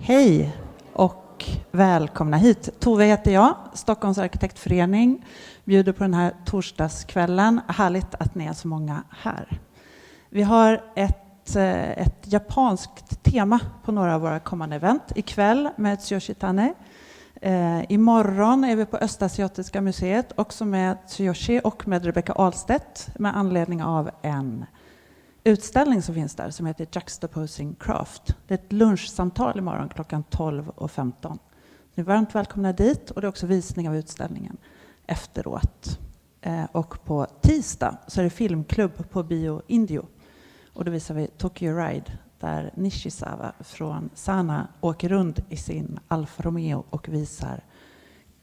Hej och välkomna hit. Tove heter jag, Stockholms arkitektförening bjuder på den här torsdagskvällen. Härligt att ni är så många här. Vi har ett japanskt tema på några av våra kommande event. Ikväll med Tsuyoshi Tane. Imorgon är vi på Östasiatiska museet, också med Tsuyoshi och med Rebecca Ahlstedt med anledning av en utställning som finns där som heter Juxtaposing Craft. Det är ett lunchsamtal imorgon klockan 12:15. Ni är varmt välkomna dit och det är också visning av utställningen efteråt. Och på tisdag så är det filmklubb på Bio Indio. Och då visar vi Tokyo Ride där Nishizawa från Sana åker runt i sin Alfa Romeo och visar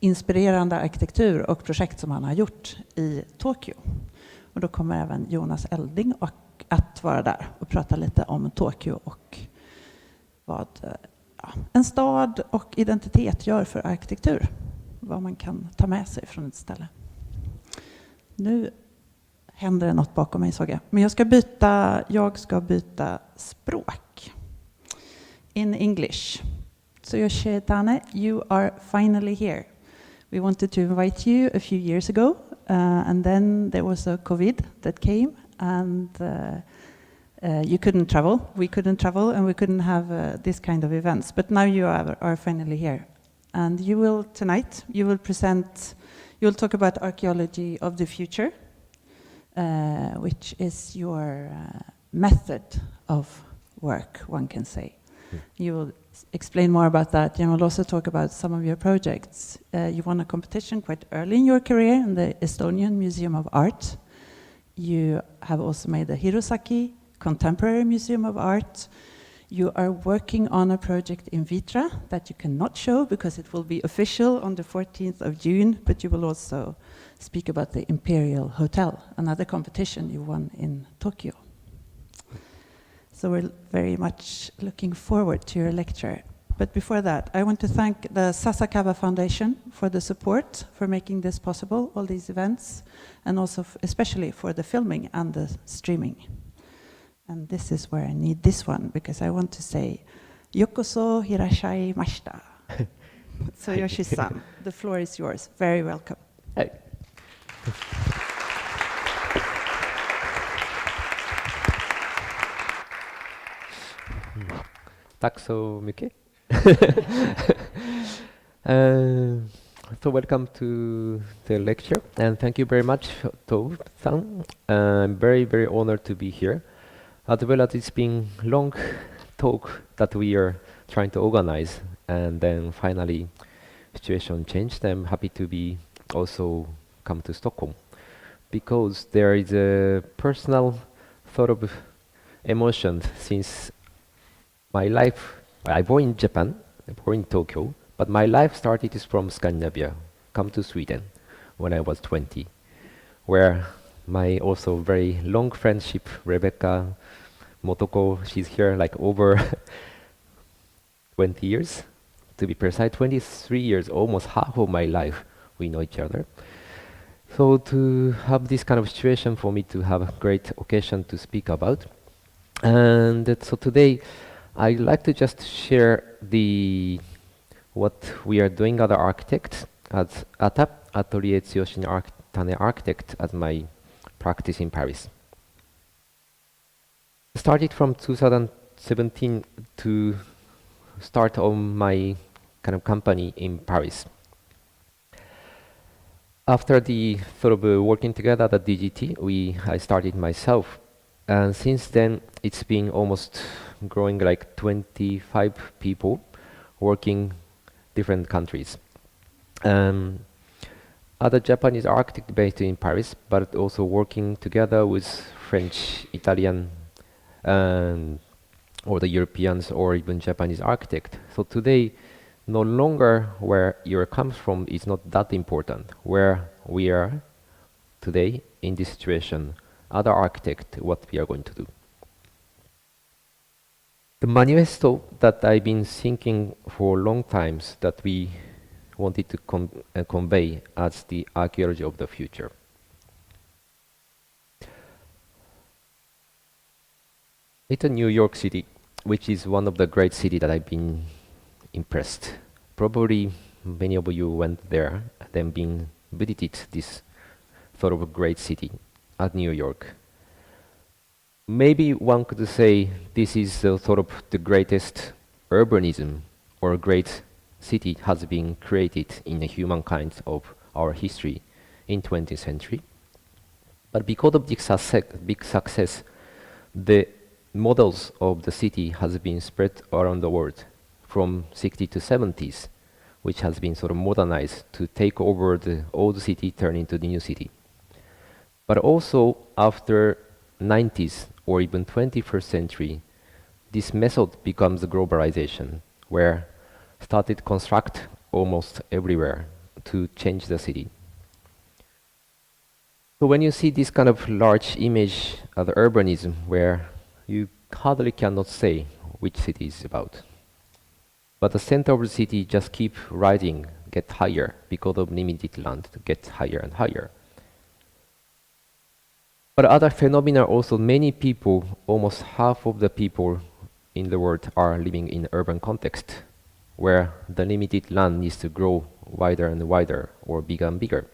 inspirerande arkitektur och projekt som han har gjort i Tokyo. Och då kommer även Jonas Elding att vara där och prata lite om Tokyo och vad en stad och identitet gör för arkitektur. Vad man kan ta med sig från ett ställe. Nu händer det något bakom mig, såg jag. Men jag ska byta språk. In English. Tsuyoshi Tane, you are finally here. We wanted to invite you a few years ago, and then there was a COVID that came, and you couldn't travel. We couldn't travel, and we couldn't have this kind of events. But now you are finally here, and you will talk about archaeology of the future. Which is your method of work, one can say. You will explain more about that. You will also talk about some of your projects. You won a competition quite early in your career in the Estonian Museum of Art. You have also made the Hirosaki Contemporary Museum of Art. You are working on a project in Vitra that you cannot show because it will be official on the 14th of June, but you will also speak about the Imperial Hotel, another competition you won in Tokyo. So we're very much looking forward to your lecture. But before that, I want to thank the Sasakawa Foundation for the support for making this possible, all these events, and also especially for the filming and the streaming. And this is where I need this one, because I want to say, Yokoso hirashai mashita. Tsuyoshi-san, the floor is yours. Very welcome. Hey. Tack så mycket. So welcome to the lecture, and thank you very much, Tove-san. I'm very, very honored to be here, as well as it's been long talk that we are trying to organize, and then finally situation changed. I'm happy to be also come to Stockholm, because there is a personal sort of emotion since my life. I born in Japan, born in Tokyo, but my life started is from Scandinavia, come to Sweden when I was 20, where my also very long friendship, Rebecca Motoko, she's here like over 20 years, to be precise, 23 years, almost half of my life we know each other. So to have this kind of situation for me to have a great occasion to speak about. And so today I'd like to just share what we are doing as architects at ATTA, Atelier Tsuyoshi Tane Architects, as my practice in Paris. Started from 2017 to start on my kind of company in Paris. After the sort of working together at DGT, I started myself, and since then it's been almost growing like 25 people working different countries. Other Japanese architects based in Paris, but also working together with French, Italian, or the Europeans or even Japanese architect. So today, no longer where Europe comes from is not that important. Where we are today in this situation, other architect, what we are going to do. The manifesto that I've been thinking for long times that we wanted to convey as the archaeology of the future. It's a New York City, which is one of the great cities that I've been impressed. Probably many of you went there, then visited this sort of a great city at New York. Maybe one could say this is sort of the greatest urbanism or great city has been created in the humankind of our history in 20th century. But because of this big success, the models of the city has been spread around the world from 60s to 70s, which has been sort of modernized to take over the old city, turn into the new city. But also after 90s or even 21st century, this method becomes a globalization, where started construct almost everywhere to change the city. So when you see this kind of large image of urbanism, where you hardly cannot say which city is about, but the center of the city just keep rising, get higher because of limited land to get higher and higher. But other phenomena also, many people, almost half of the people in the world are living in urban context, where the limited land needs to grow wider and wider or bigger and bigger.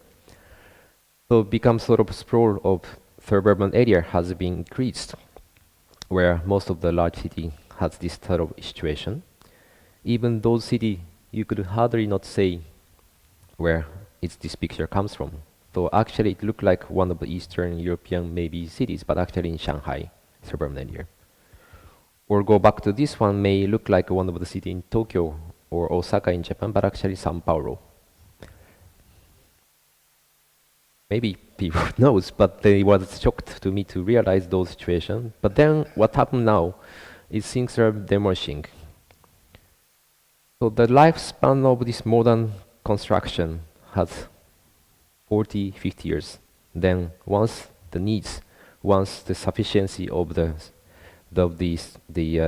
So becomes sort of sprawl of suburban area has been increased, where most of the large city has this sort of situation. Even those city, you could hardly not say where this picture comes from. So actually it looked like one of the Eastern European maybe cities, but actually in Shanghai, suburban area. Or go back to this one, may look like one of the city in Tokyo or Osaka in Japan, but actually Sao Paulo. Maybe people knows, but they was shocked to me to realize those situations. But then what happened now is things are diminishing. So the lifespan of this modern construction has 40, 50 years. Then once the needs, once the sufficiency of the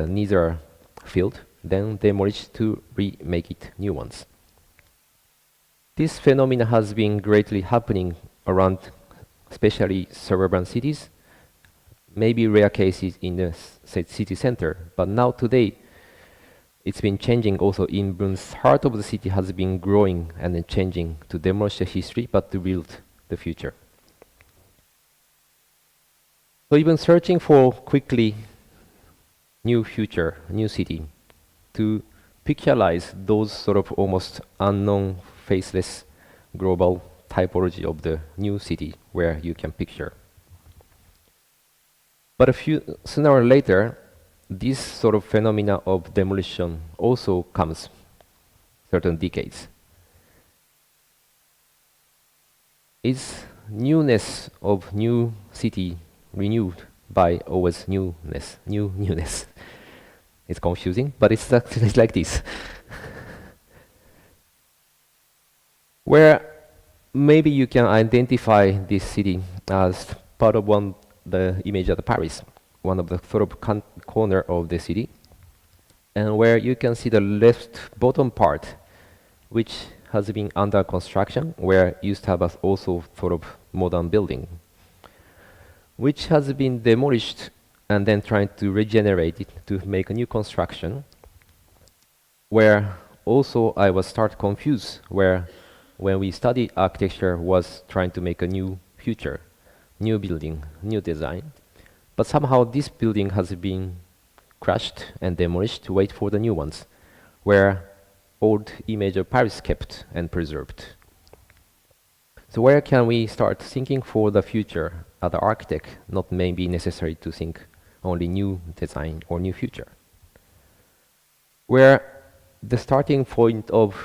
needs are filled, then demolish to remake it new ones. This phenomenon has been greatly happening around, especially suburban cities, maybe rare cases in the city center, but now today it's been changing also. In the heart of the city has been growing and then changing to demolish the history, but to build the future. So even searching for quickly new future, new city, to picturize those sort of almost unknown, faceless, global typology of the new city where you can picture. But sooner or later, this sort of phenomena of demolition also comes certain decades. Is newness of new city renewed by always newness? It's confusing, but it's like this. Where maybe you can identify this city as part of the image of Paris, one of the sort of corner of the city, and where you can see the left bottom part, which has been under construction, where used to have also sort of modern building, which has been demolished and then trying to regenerate it to make a new construction, where also I was start confused, where when we studied architecture was trying to make a new future, new building, new design. But somehow this building has been crushed and demolished to wait for the new ones, where old image of Paris kept and preserved. So where can we start thinking for the future as an architect, not maybe necessary to think only new design or new future? Where the starting point of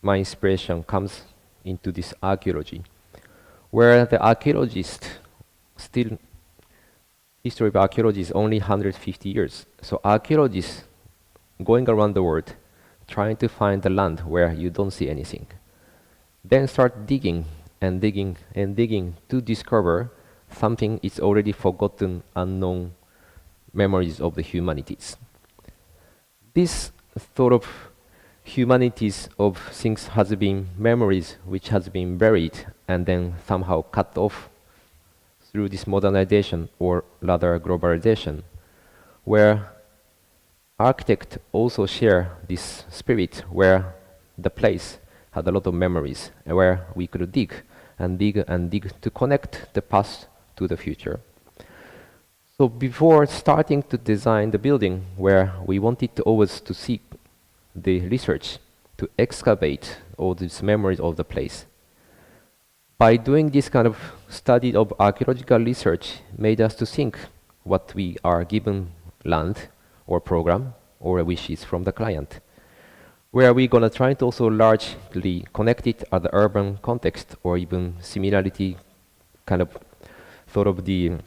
my inspiration comes into this archaeology, where the archaeologist still, history of archaeology is only 150 years. So archaeologists going around the world trying to find the land where you don't see anything. Then start digging and digging and digging to discover something is already forgotten, unknown memories of the humanities. This sort of humanities of things has been memories which has been buried and then somehow cut off through this modernization or rather globalization, where architects also share this spirit where the place had a lot of memories and where we could dig and dig and dig to connect the past to the future. So before starting to design the building, where we wanted to always to seek the research to excavate all these memories of the place. By doing this kind of study of archaeological research made us to think what we are given land or program or wishes from the client. Where we're gonna try to also largely connect it at the urban context or even similarity kind of sort of the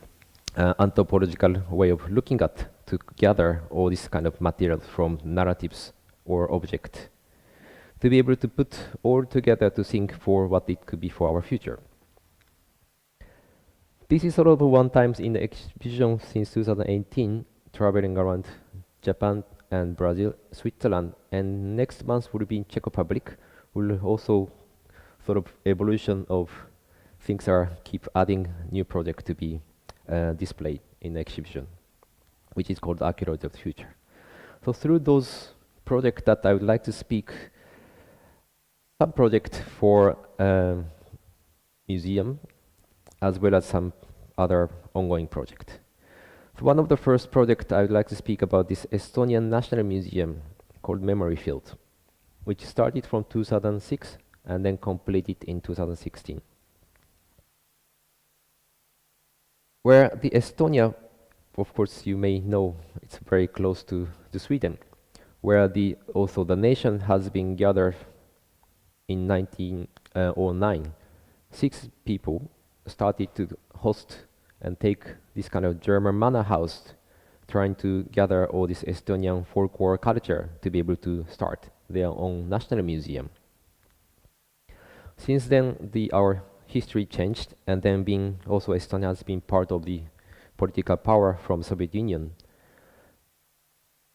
anthropological way of looking at to gather all this kind of material from narratives or object to be able to put all together to think for what it could be for our future. This is sort of one time in the exhibition since 2018, traveling around Japan and Brazil, Switzerland, and next month will be in Czech Republic. Will also sort of evolution of things are keep adding new project to be displayed in the exhibition, which is called Archaeology of the Future. So through those projects that I would like to speak, some project for museum, as well as some other ongoing project. So one of the first project I would like to speak about is Estonian National Museum called Memory Field, which started from 2006 and then completed in 2016. Where the Estonia, of course you may know, it's very close to Sweden, where also the nation has been gathered in 1909. 6 people started to host and take this kind of German manor house, trying to gather all this Estonian folklore culture to be able to start their own national museum. Since then, our history changed, and then being also Estonia has been part of the political power from Soviet Union.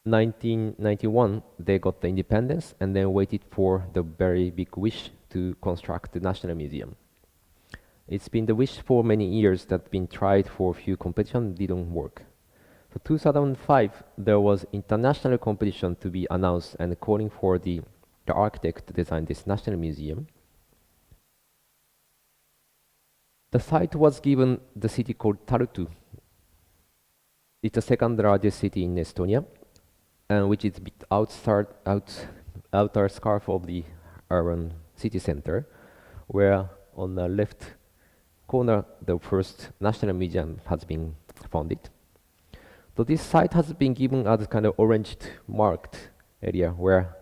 1991, they got the independence and then waited for the very big wish to construct the National Museum. It's been the wish for many years that been tried for a few competitions, didn't work. So 2005, there was international competition to be announced and calling for the architect to design this National Museum. The site was given the city called Tartu. It's the second largest city in Estonia, which is a bit outer scarf of the urban city center, where on the left corner the first national museum has been founded. So this site has been given as a kind of orange marked area where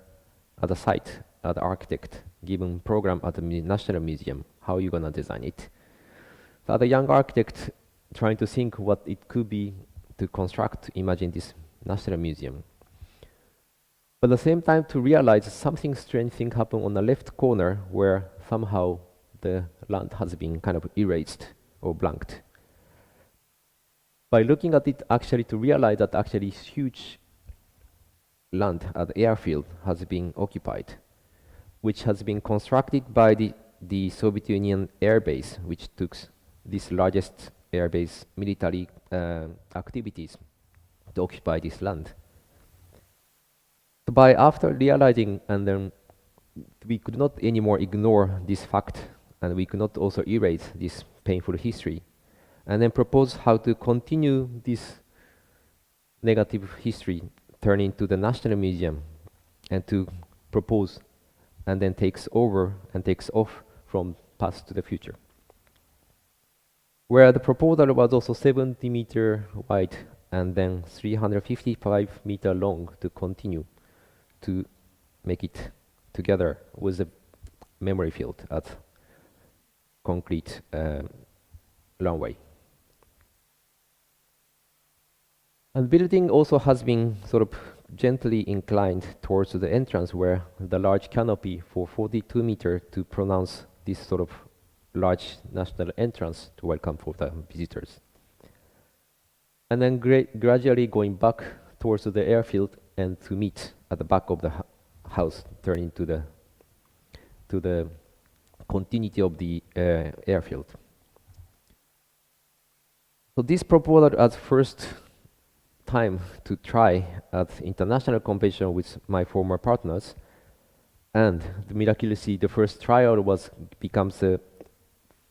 at the site, the architect given program at the National Museum, how you gonna design it. So the young architect trying to think what it could be to construct, imagine this National Museum. But at the same time to realize something strange thing happened on the left corner where somehow the land has been kind of erased or blanked. By looking at it actually to realize that actually huge land at the airfield has been occupied, which has been constructed by the Soviet Union air base, which took this largest air base military activities to occupy this land. By after realizing, and then we could not anymore ignore this fact, and we could not also erase this painful history, and then propose how to continue this negative history turn into the National Museum, and to propose and then takes over and takes off from past to the future. Where the proposal was also 70 meter wide and then 355 meter long to continue to make it together with the memory field at concrete runway. And building also has been sort of gently inclined towards the entrance where the large canopy for 42 meters to pronounce this sort of large national entrance to welcome for the visitors. And then gradually going back towards the airfield and to meet at the back of the house, turning to the continuity of the airfield. So this proposal at first time to try at international competition with my former partners, and miraculously the first trial becomes the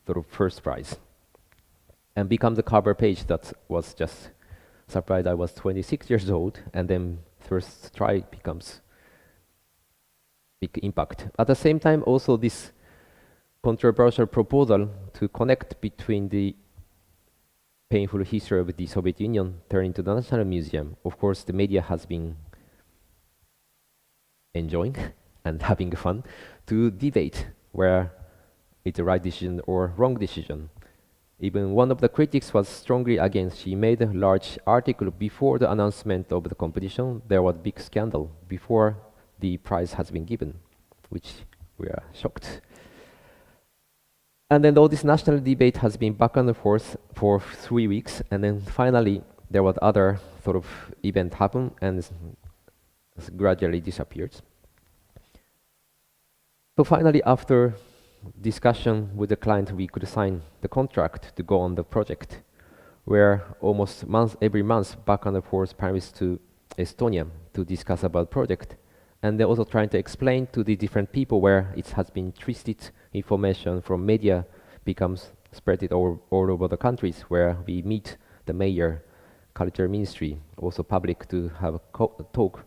sort of first prize and becomes the cover page. That was just surprised. I was 26 years old, and then first try becomes big impact. At the same time, also this controversial proposal to connect between the painful history of the Soviet Union turned into the National Museum. Of course, the media has been enjoying and having fun to debate where it's the right decision or wrong decision. Even one of the critics was strongly against. She made a large article before the announcement of the competition. There was a big scandal before the prize has been given, which we are shocked. And then all this national debate has been back and forth for 3 weeks, and then finally there was other sort of event happen and gradually disappeared. So finally, after discussion with the client, we could sign the contract to go on the project, where almost every month back and forth Paris to Estonia to discuss about project. And they're also trying to explain to the different people where it has been twisted information from media becomes spread all over the countries, where we meet the mayor, culture ministry, also public to have a talk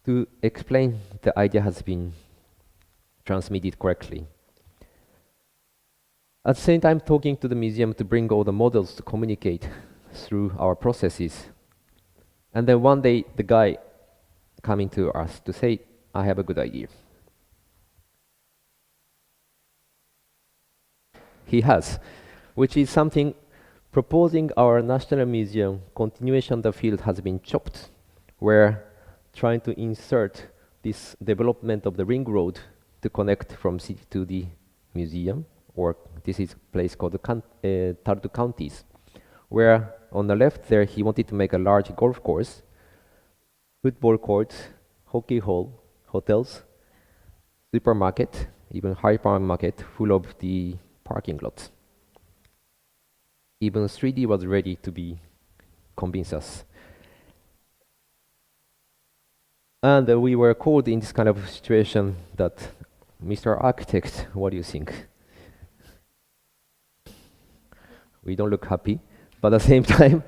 to explain the idea has been transmitted correctly. At the same time, talking to the museum to bring all the models to communicate through our processes. And then one day, the guy coming to us to say, I have a good idea. He has, which is something proposing our National Museum continuation of the field has been chopped. We're trying to insert this development of the ring road to connect from city to the museum, or this is a place called the Tartu Counties, where on the left there he wanted to make a large golf course, football courts, hockey hall, hotels, supermarket, even hypermarket full of the parking lots. Even 3D was ready to be convince us. And we were called in this kind of situation that, Mr. Architect, what do you think? We don't look happy, but at the same time,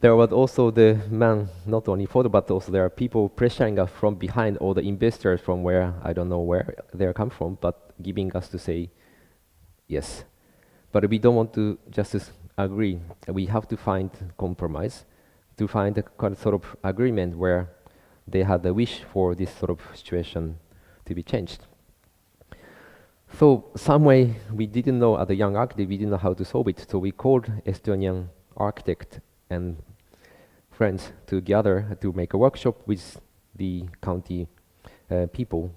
there was also the man, not only photo, but also there are people pressuring us from behind, all the investors from where, I don't know where they come from, but giving us to say yes. But we don't want to just agree. We have to find compromise, to find a kind of sort of agreement where they had a wish for this sort of situation to be changed. So some way we didn't know, as a young architect, we didn't know how to solve it. So we called Estonian architect and friends together to make a workshop with the county people.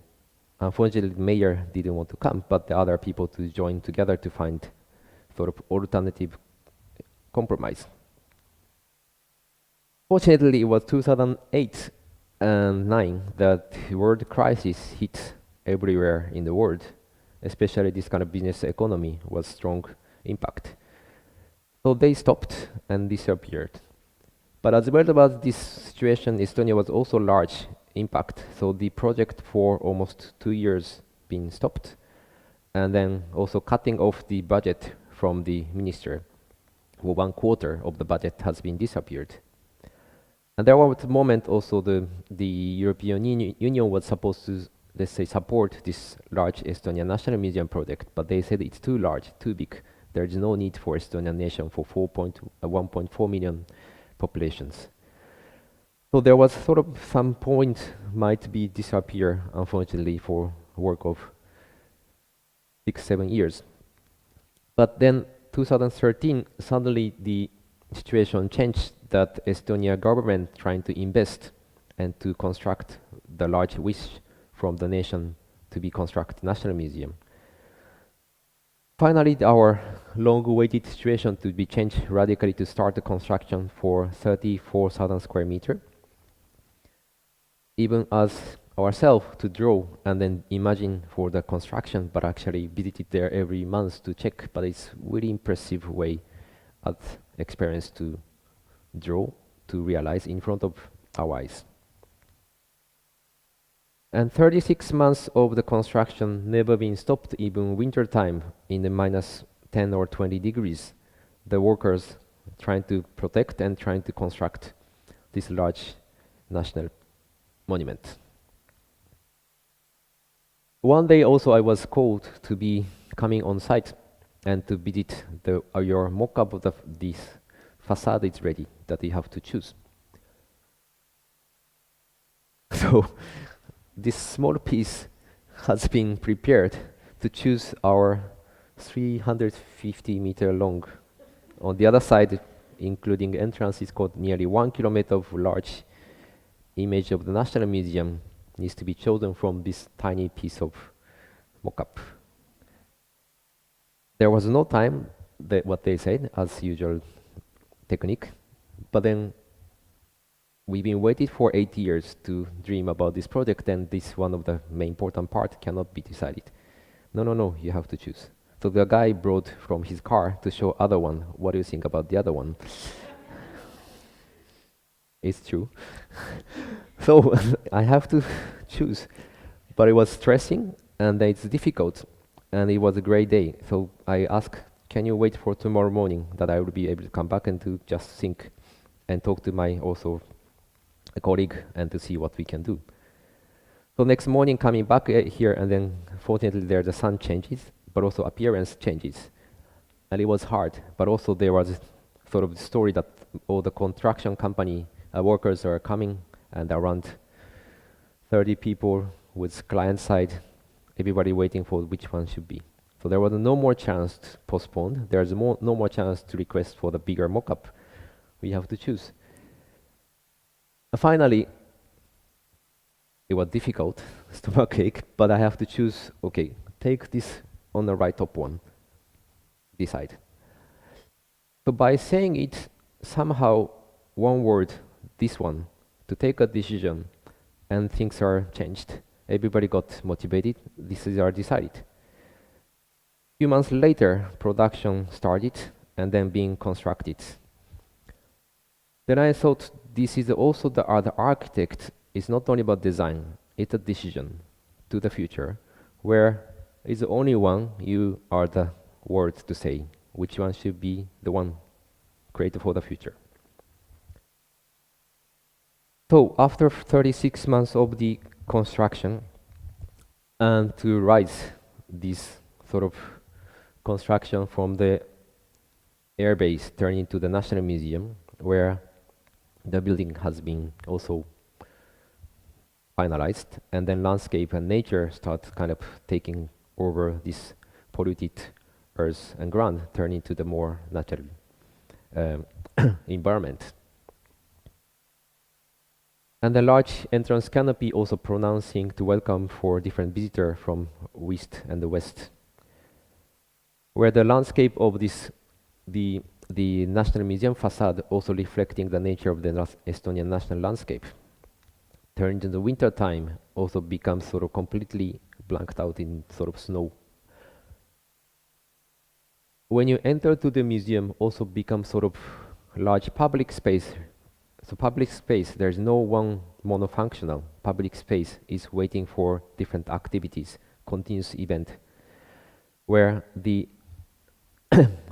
Unfortunately, the mayor didn't want to come, but the other people to join together to find sort of alternative compromise. Fortunately, it was 2008 and 2009 that the world crisis hit everywhere in the world. Especially this kind of business economy was strong impact. So they stopped and disappeared. But as well about this situation, Estonia was also large impact. So the project for almost 2 years been stopped, and then also cutting off the budget from the minister. Well, 1/4 of the budget has been disappeared. And there was a moment also the European Union was supposed to, let's say, support this large Estonian National Museum project, but they said it's too large, too big. There is no need for Estonian nation for 1.4 million populations. So there was sort of some point might be disappear, unfortunately, for work of 6-7 years. But then 2013, suddenly the situation changed, that Estonia government trying to invest and to construct the large wish from the nation to be construct National Museum. Finally, our long-awaited situation to be changed radically to start the construction for 34,000 square meter. Even as ourselves to draw and then imagine for the construction, but actually visited there every month to check. But it's really impressive way of experience to draw, to realize in front of our eyes. And 36 months of the construction never been stopped, even winter time in the minus 10 or 20 degrees. The workers trying to protect and trying to construct this large national monument. One day also I was called to be coming on site and to visit your mock-up of this facade is ready that you have to choose. So this small piece has been prepared to choose our 350-meter long. On the other side, including entrance, is called nearly 1 kilometer of large image of the National Museum needs to be chosen from this tiny piece of mock-up. There was no time, what they said, as usual technique, but then we've been waiting for 8 years to dream about this project, and this one of the main important part cannot be decided. No, you have to choose. So the guy brought from his car to show other one. What do you think about the other one? It's true. So I have to choose, but it was stressing and it's difficult, and it was a great day. So I asked, can you wait for tomorrow morning that I will be able to come back and to just think and talk to my also a colleague and to see what we can do. So next morning coming back here, and then fortunately there the sun changes, but also appearance changes. And it was hard, but also there was sort of the story that all the construction company workers are coming, and around 30 people with client side, everybody waiting for which one should be. So there was no more chance to postpone. There's no more chance to request for the bigger mock-up. We have to choose. Finally, it was difficult, stomachache, but I have to choose, okay, take this on the right top one, decide. So by saying it, somehow one word, this one, to take a decision, and things are changed. Everybody got motivated, this is our decided. A few months later, production started and then being constructed. Then I thought this is also the architect is not only about design, it's a decision to the future, where it's the only one you are the words to say, which one should be the one created for the future. So after 36 months of the construction, and to rise this sort of construction from the airbase turning into the National Museum, where the building has been also finalized, and then landscape and nature start kind of taking over this polluted earth and ground, turning to the more natural environment. And the large entrance canopy also pronouncing to welcome for different visitors from east and the west, where the landscape of this, the National Museum facade also reflecting the nature of the Estonian national landscape. Turned in the winter time also becomes sort of completely blanked out in sort of snow. When you enter to the museum, also becomes sort of large public space. So public space, there's no one monofunctional. Public space is waiting for different activities, continuous event, where the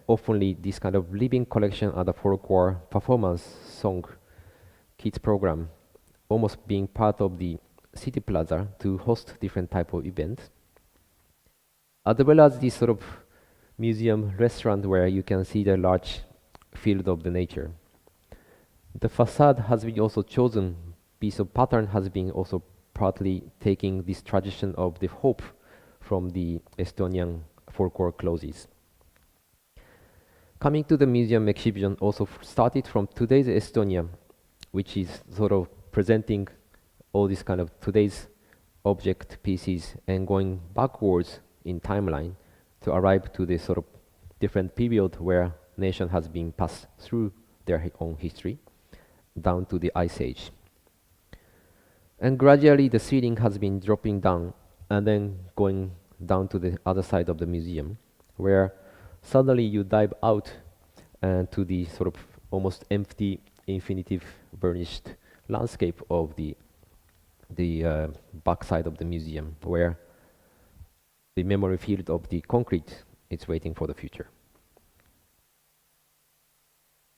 oftenly this kind of living collection at the folklore performance song kids program almost being part of the city plaza to host different type of events, as well as this sort of museum restaurant where you can see the large field of the nature. The facade has been also chosen, piece of pattern has been also partly taking this tradition of the hope from the Estonian folklore clothes. Coming to the museum exhibition also started from today's Estonia, which is sort of presenting all these kind of today's object pieces and going backwards in timeline to arrive to this sort of different period where nation has been passed through their own history down to the Ice Age. And gradually the ceiling has been dropping down and then going down to the other side of the museum, where suddenly you dive out to the sort of almost empty infinitive burnished landscape of the backside of the museum, where the memory field of the concrete is waiting for the future.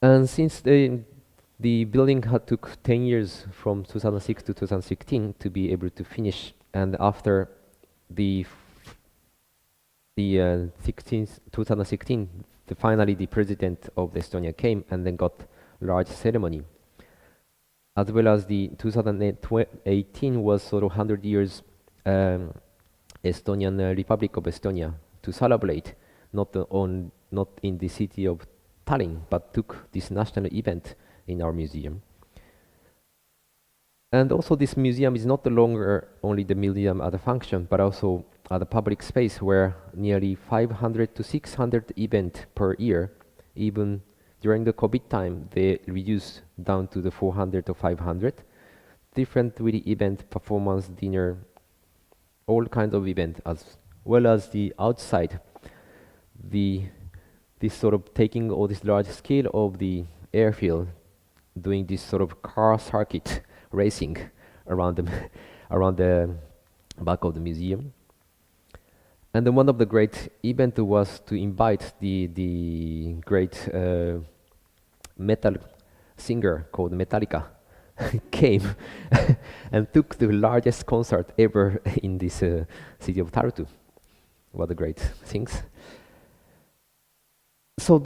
And since the building had took 10 years from 2006 to 2016 to be able to finish, and after the 2016, finally the president of Estonia came and then got large ceremony, as well as the 2018 was sort of 100 years Estonian Republic of Estonia to celebrate, not in the city of Tallinn, but took this national event in our museum. And also this museum is not longer only the museum as a function, but also a public space where nearly 500 to 600 events per year. Even during the COVID time, they reduced down to the 400 to 500. Different really event, performance, dinner, all kinds of events, as well as the outside, this sort of taking all this large scale of the airfield, doing this sort of car circuit racing around the back of the museum. And then one of the great events was to invite the great metal singer called Metallica came and took the largest concert ever in this city of Tartu. What a great things. So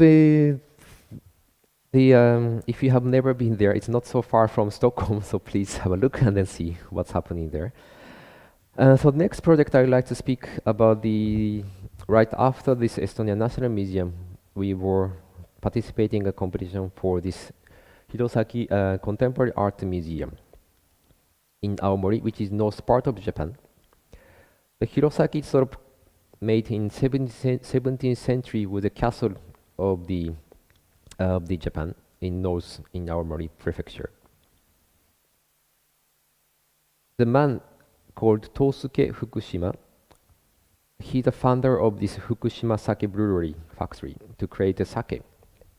if you have never been there, it's not so far from Stockholm, so please have a look and then see what's happening there. So the next project I would like to speak about, right after this Estonian National Museum, we were participating in a competition for this Hirosaki Contemporary Art Museum in Aomori, which is north part of Japan. The Hirosaki is sort of made in 17th century with a castle of the Japan in north in Aomori prefecture. The man called Tosuke Fukushima, he's the founder of this Fukushima Sake Brewery factory to create a sake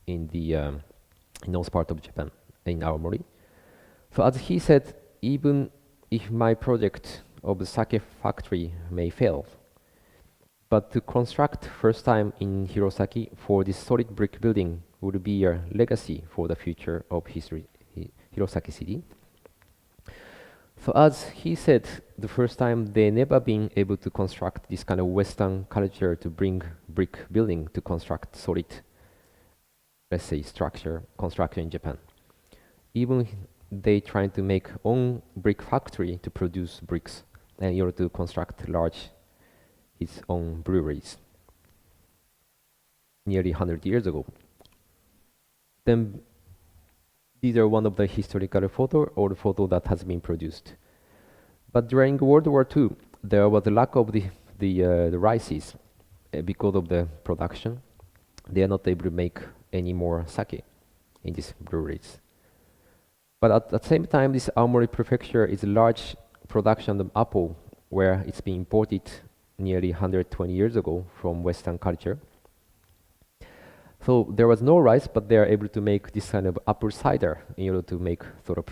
in the north part of Japan, in Aomori. So as he said, even if my project of the sake factory may fail, but to construct first time in Hirosaki for this solid brick building would be a legacy for the future of Hirosaki city. So as he said, the first time they never been able to construct this kind of Western culture to bring brick building to construct solid, let's say, structure construction in Japan. Even they trying to make own brick factory to produce bricks and in order to construct large its own breweries nearly 100 years ago. Then these are one of the historical photo or the photo that has been produced. But during World War II, there was a lack of the rices because of the production. They are not able to make any more sake in these breweries. But at the same time, this Aomori prefecture is a large production of apple, where it's been imported nearly 120 years ago from Western culture. So there was no rice, but they are able to make this kind of apple cider in order to make sort of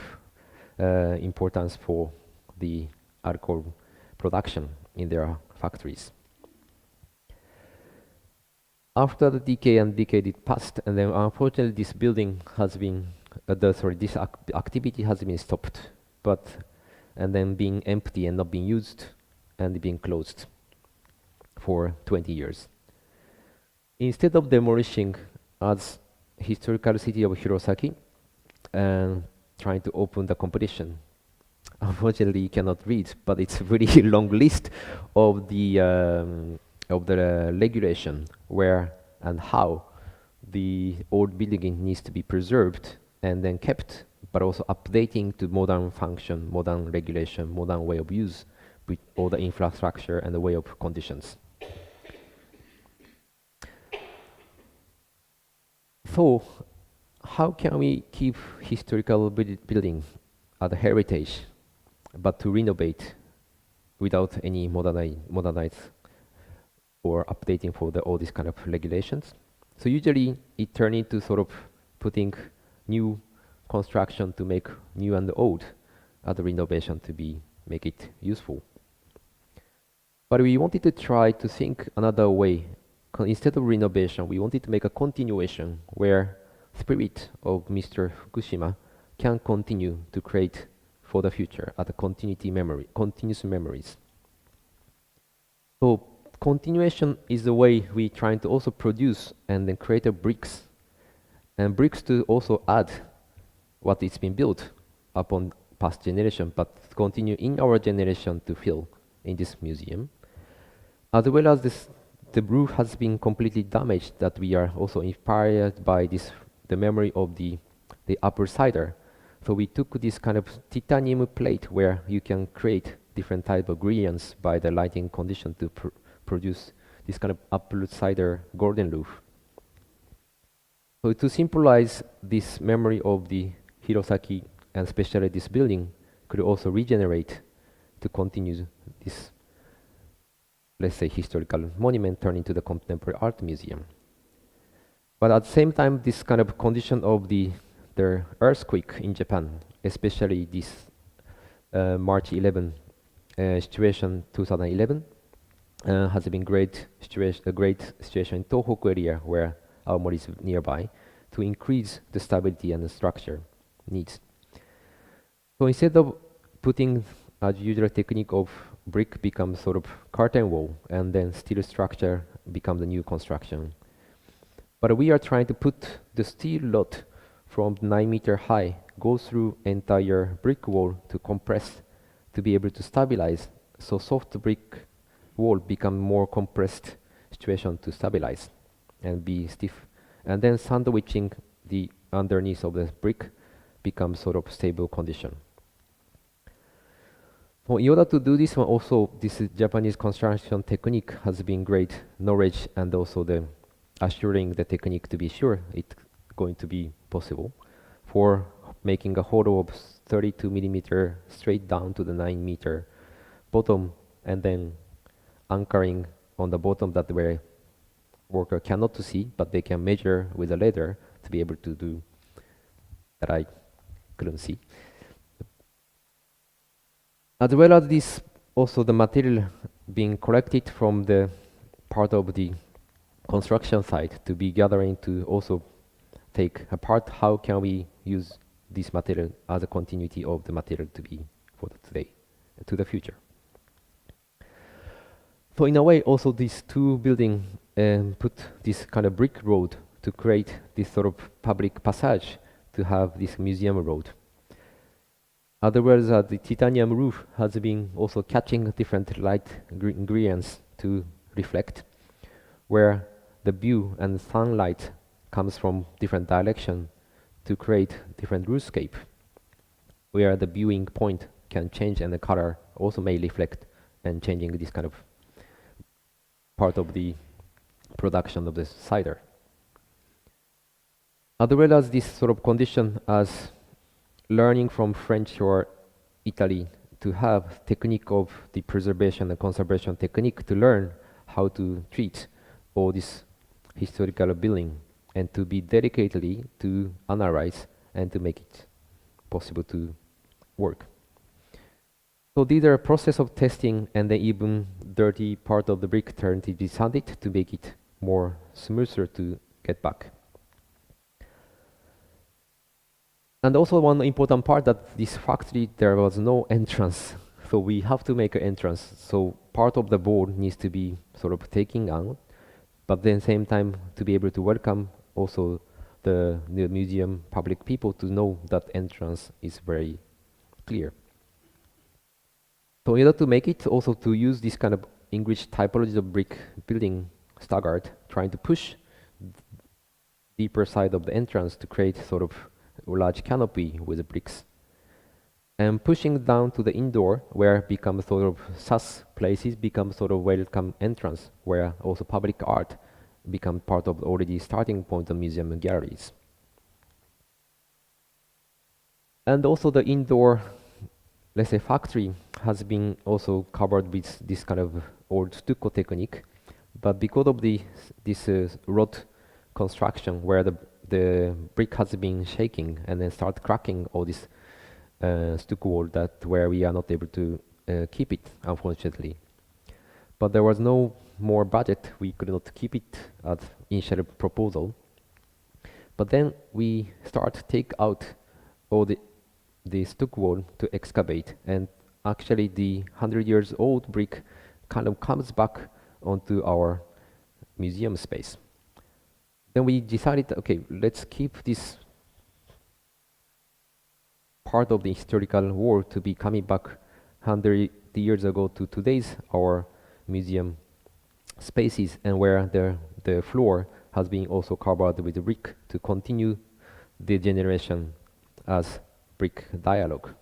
importance for the alcohol production in their factories. After the decade passed, and then unfortunately this building has been, this activity has been stopped, and then being empty and not being used, and being closed for 20 years. Instead of demolishing as historical city of Hirosaki and trying to open the competition, unfortunately you cannot read, but it's a really long list of the regulation where and how the old building needs to be preserved and then kept, but also updating to modern function, modern regulation, modern way of use with all the infrastructure and the way of conditions. So, how can we keep historical building as a heritage, but to renovate without any modernize or updating for all these kind of regulations? So usually it turns into sort of putting new construction to make new and old as a renovation to make it useful. But we wanted to try to think another way. Instead of renovation, we wanted to make a continuation where spirit of Mr. Fukushima can continue to create for the future at a continuous memories. So continuation is the way we trying to also produce and then create a bricks, and bricks to also add what it's been built upon past generation, but continue in our generation to fill in this museum. As well as this, the roof has been completely damaged, that we are also inspired by this, the memory of the upper sider. So we took this kind of titanium plate where you can create different type of gradients by the lighting condition to produce this kind of upper sider golden roof. So to symbolize this memory of the Hirosaki, and especially this building, could also regenerate to continue this, let's say, historical monument turn into the contemporary art museum. But at the same time, this kind of condition of the earthquake in Japan, especially this March 11 situation 2011, has been a great situation in Tohoku area where Aomori is nearby, to increase the stability and the structure needs. So instead of putting as usual technique of brick becomes sort of curtain wall, and then steel structure becomes the new construction. But we are trying to put the steel lot from 9 meter high, go through entire brick wall to compress, to be able to stabilize. So soft brick wall become more compressed situation to stabilize and be stiff. And then sandwiching the underneath of the brick becomes sort of stable condition. So in order to do this one also, this Japanese construction technique has been great knowledge, and also the assuring the technique to be sure it's going to be possible for making a hollow of 32 millimeter straight down to the 9 meter bottom, and then anchoring on the bottom that where worker cannot to see, but they can measure with a ladder to be able to do that I couldn't see. As well as this, also the material being collected from the part of the construction site to be gathering to also take apart how can we use this material as a continuity of the material to be for today, to the future. So in a way, also these two buildings put this kind of brick road to create this sort of public passage to have this museum road. Otherwise, the titanium roof has been also catching different light ingredients to reflect, where the view and sunlight comes from different direction to create different roofscape, where the viewing point can change and the color also may reflect and changing this kind of part of the production of the cider. As well as this sort of condition as learning from French or Italy to have technique of the preservation and conservation technique to learn how to treat all this historical building and to be dedicatedly to analyze and to make it possible to work. So these are a process of testing, and then even dirty part of the brick turned to be sanded to make it more smoother to get back. And also one important part that this factory, there was no entrance. So we have to make an entrance. So part of the board needs to be sort of taken out, but then same time to be able to welcome also the museum public people to know that entrance is very clear. So in order to make it, also to use this kind of English typology of brick building staggered, trying to push deeper side of the entrance to create sort of a large canopy with the bricks. And pushing down to the indoor, where become sort of sus places, become sort of welcome entrance, where also public art become part of already starting point of museum and galleries. And also the indoor, let's say, factory has been also covered with this kind of old stucco technique, but because of this rod construction, where the the brick has been shaking and then start cracking all this stucco wall that where we are not able to keep it, unfortunately. But there was no more budget. We could not keep it at initial proposal. But then we start to take out all the stucco wall to excavate, and actually the 100 years old brick kind of comes back onto our museum space. Then we decided, okay, let's keep this part of the historical wall to be coming back 100 years ago to today's our museum spaces, and where the floor has been also covered with brick to continue the generation as brick dialogue.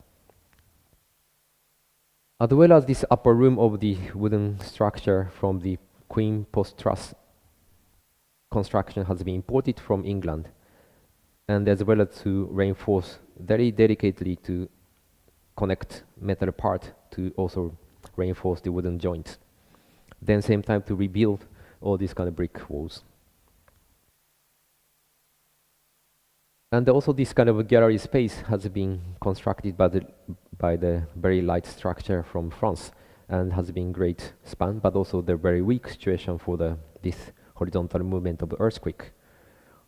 As well as this upper room of the wooden structure from the Queen Post Truss construction has been imported from England, and as well as to reinforce very delicately to connect metal part to also reinforce the wooden joints. Then same time to rebuild all these kind of brick walls. And also this kind of a gallery space has been constructed by the very light structure from France, and has been great span, but also the very weak situation for this horizontal movement of the earthquake,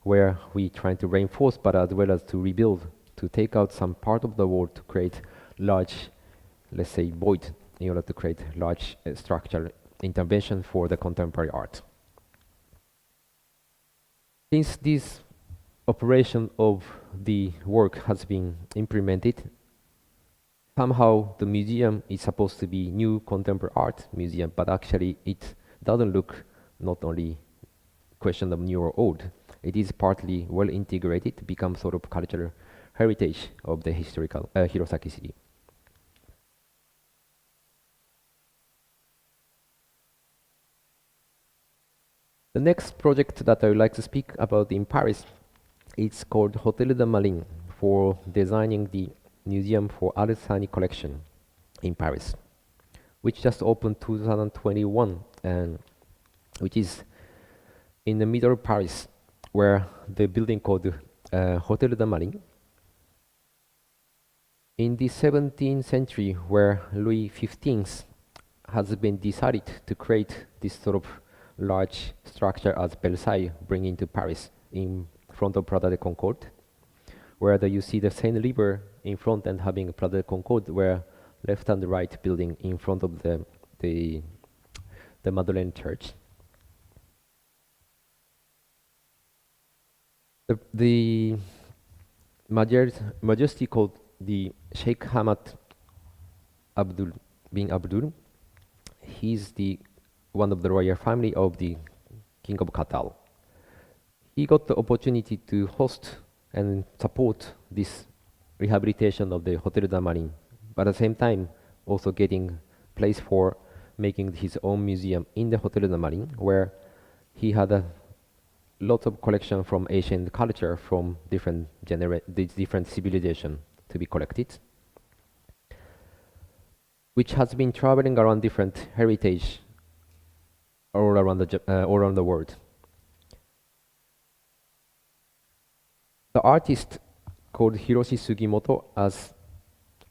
where we try to reinforce, but as well as to rebuild, to take out some part of the wall to create large, let's say, void, in order to create large structural intervention for the contemporary art. Since this operation of the work has been implemented, somehow the museum is supposed to be new contemporary art museum, but actually it doesn't look not only question of new or old. It is partly well integrated to become sort of cultural heritage of the historical Hirosaki city. The next project that I would like to speak about in Paris, it's called Hotel de Marine, for designing the museum for Arsani collection in Paris, which just opened 2021, and which is in the middle of Paris, where the building called Hotel de Marine. In the 17th century, where Louis XV has been decided to create this sort of large structure as Versailles, bringing to Paris in front of Place de Concorde, where you see the Seine River in front and having Place de Concorde, where left and right building in front of the Madeleine Church. The Majesty called the Sheikh Hamad Abdul bin Abdul. He's the one of the royal family of the King of Qatar. He got the opportunity to host and support this rehabilitation of the Hotel de Marine, but at the same time also getting place for making his own museum in the Hotel de Marine, where he had a lot of collection from Asian culture from different civilization to be collected, which has been traveling around different heritage all around the world. The artist called Hiroshi Sugimoto as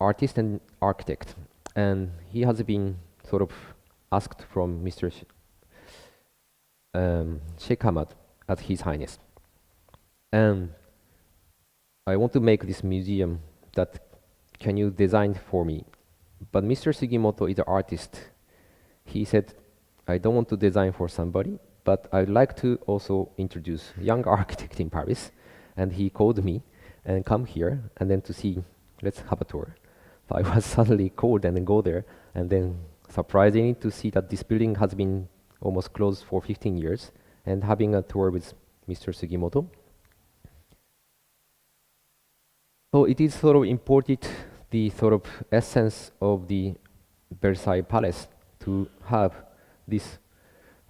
artist and architect, and he has been sort of asked from Mr. Sheikh Hamad at His Highness, and I want to make this museum that can you design for me? But Mr. Sugimoto is an artist. He said, I don't want to design for somebody, but I'd like to also introduce young architect in Paris. And he called me and come here and then to see, let's have a tour. So I was suddenly called and then go there, and then surprising to see that this building has been almost closed for 15 years, and having a tour with Mr. Sugimoto. So it is sort of imported the sort of essence of the Versailles Palace to have this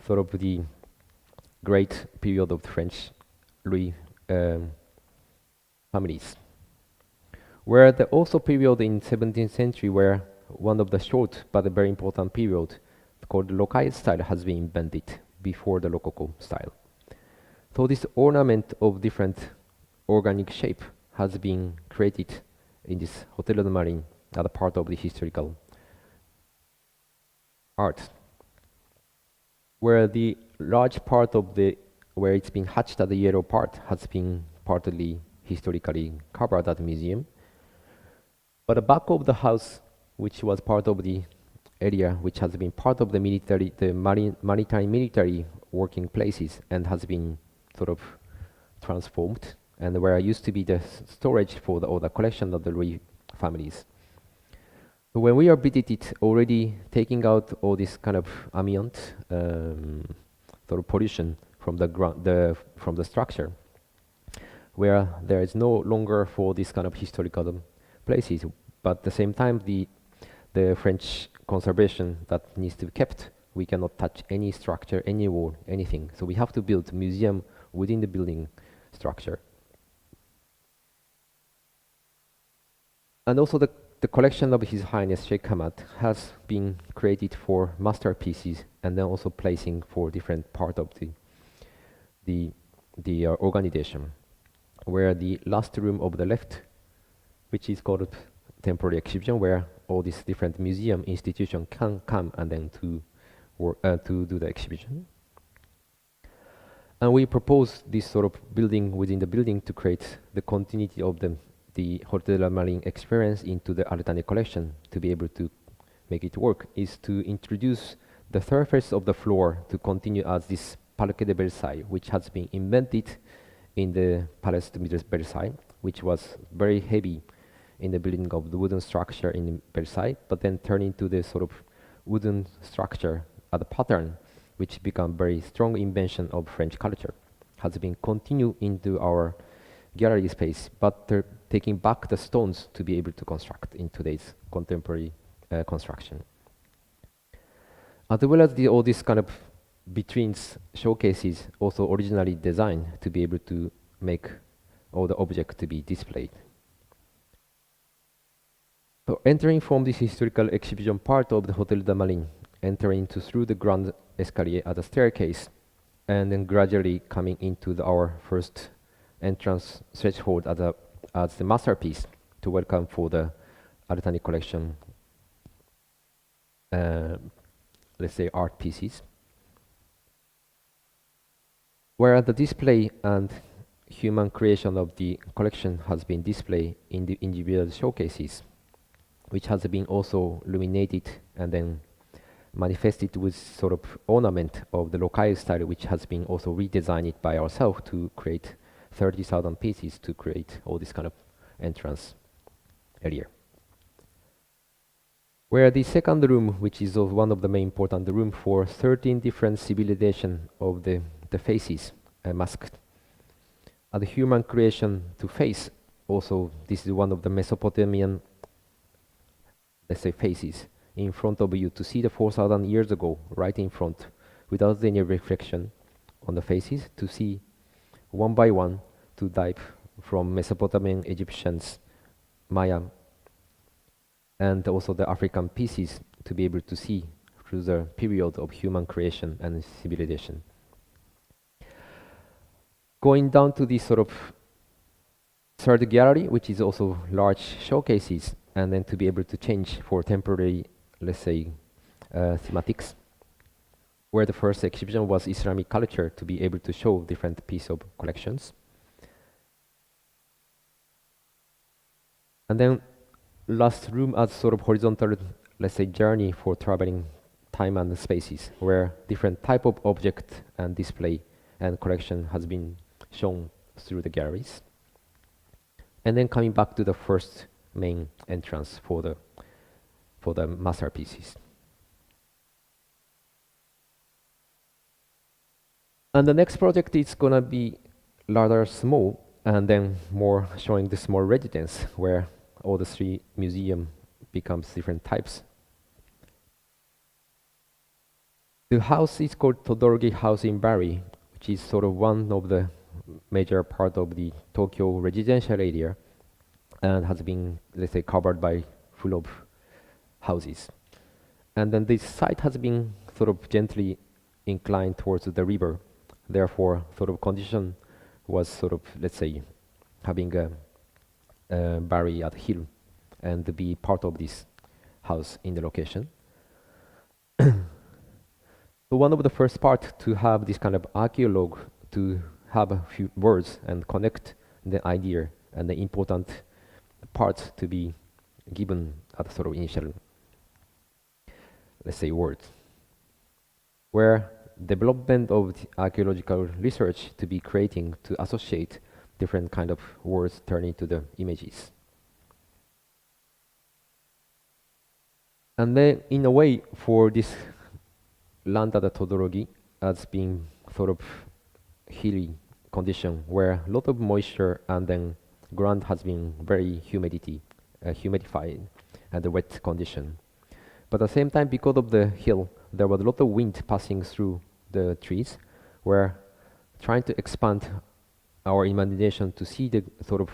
sort of the great period of French Louis families. Where the also period in 17th century, where one of the short but a very important period called the Lokai style has been invented before the Rococo style. So this ornament of different organic shape has been created in this Hotel de Marine as a part of the historical art, where the large part of the where it's been hatched at the yellow part has been partly historically covered at the museum. But the back of the house, which was part of the area which has been part of the military, the maritime military working places, and has been sort of transformed, and where used to be the storage for all the collection of the Louis families. When we are visited, already taking out all this kind of ambient sort of pollution from the from the structure, where there is no longer for this kind of historical places, but at the same time the French conservation that needs to be kept. We cannot touch any structure, any wall, anything. So we have to build a museum within the building structure. And also the collection of His Highness Sheikh Hamad has been created for masterpieces, and then also placing for different part of the organization, where the last room of the left, which is called temporary exhibition, where all these different museum institutions can come and then to do the exhibition. And we propose this sort of building within the building to create the continuity of the Hotel de la Marine experience into the Alternate collection. To be able to make it work is to introduce the surface of the floor to continue as this Parquet de Versailles, which has been invented in the Palace de Versailles, which was very heavy in the building of the wooden structure in Versailles, but then turned into the sort of wooden structure as a pattern, which become very strong invention of French culture, has been continued into our gallery space, but taking back the stones to be able to construct in today's contemporary construction. As well as all these kind of vitrines, showcases, also originally designed to be able to make all the objects to be displayed. So entering from this historical exhibition part of the Hotel de Marine, entering through the grand escalier as a staircase, and then gradually coming into our first entrance threshold as the masterpiece to welcome for the Alternate collection, let's say art pieces, where the display and human creation of the collection has been displayed in the individual showcases, which has been also illuminated and then manifested with sort of ornament of the locale style, which has been also redesigned by ourselves to create 30,000 pieces to create all this kind of entrance area. Where the second room, which is one of the main important room for 13 different civilization of the faces masked. And the human creation to face, also this is one of the Mesopotamian, let's say, faces in front of you, to see the 4,000 years ago right in front without any reflection on the faces, to see one by one to dive from Mesopotamian, Egyptians, Maya, and also the African pieces to be able to see through the period of human creation and civilization. Going down to this sort of third gallery, which is also large showcases, and then to be able to change for temporary, let's say, thematics, where the first exhibition was Islamic culture, to be able to show different piece of collections. And then last room as sort of horizontal, let's say, journey for traveling time and spaces, where different type of object and display and collection has been shown through the galleries. And then coming back to the first main entrance for the masterpieces. And the next project is gonna be rather small, and then more showing the small residence, where all the three museum becomes different types. The house is called Todorogi House in Bari, which is sort of one of the major part of the Tokyo residential area, and has been, let's say, covered by full of houses. And then this site has been sort of gently inclined towards the river. Therefore, sort of condition was sort of, let's say, having a valley at hill and be part of this house in the location. So one of the first part to have this kind of archaeologue to have a few words and connect the idea and the important parts to be given at sort of initial, let's say, words, where development of the archaeological research to be creating to associate different kind of words turning to the images. And then in a way for this land at the Todorogi as being sort of hilly condition where a lot of moisture and then ground has been very humidified and the wet condition. But at the same time, because of the hill, there was a lot of wind passing through the trees. We're trying to expand our imagination to see the sort of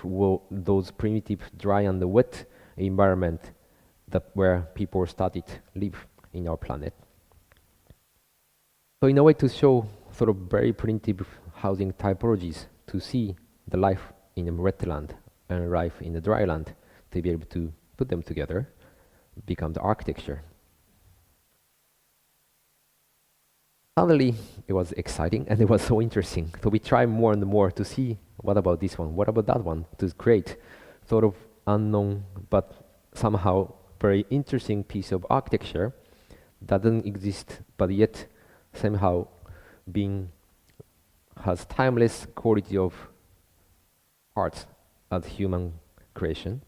those primitive, dry and wet environment that where people started live in our planet. So in a way to show sort of very primitive housing typologies to see the life in a wet land and life in the dry land, to be able to put them together, become the architecture. Suddenly, it was exciting and it was so interesting. So we try more and more to see what about this one, what about that one, to create sort of unknown but somehow very interesting piece of architecture that doesn't exist but yet somehow has timeless quality of art as human creation.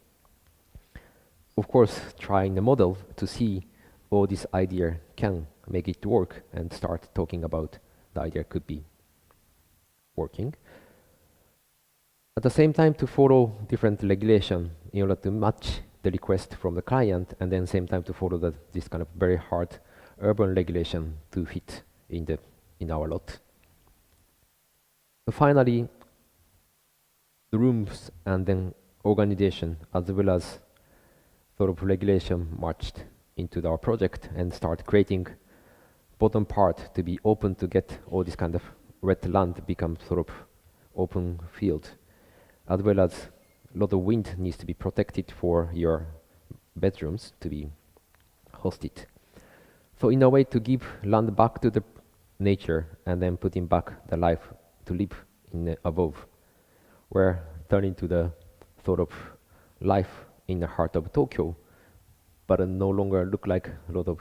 Of course, trying the model to see all this idea can make it work and start talking about the idea could be working. At the same time, to follow different regulation in order to match the request from the client, and then same time to follow this kind of very hard urban regulation to fit in our lot. So finally, the rooms and then organization as well as sort of regulation marched into our project and start creating bottom part to be open to get all this kind of wet land become sort of open field, as well as a lot of wind needs to be protected for your bedrooms to be hosted. So in a way to give land back to the nature and then putting back the life to live in above, where turning to the sort of life in the heart of Tokyo, but no longer look like a lot of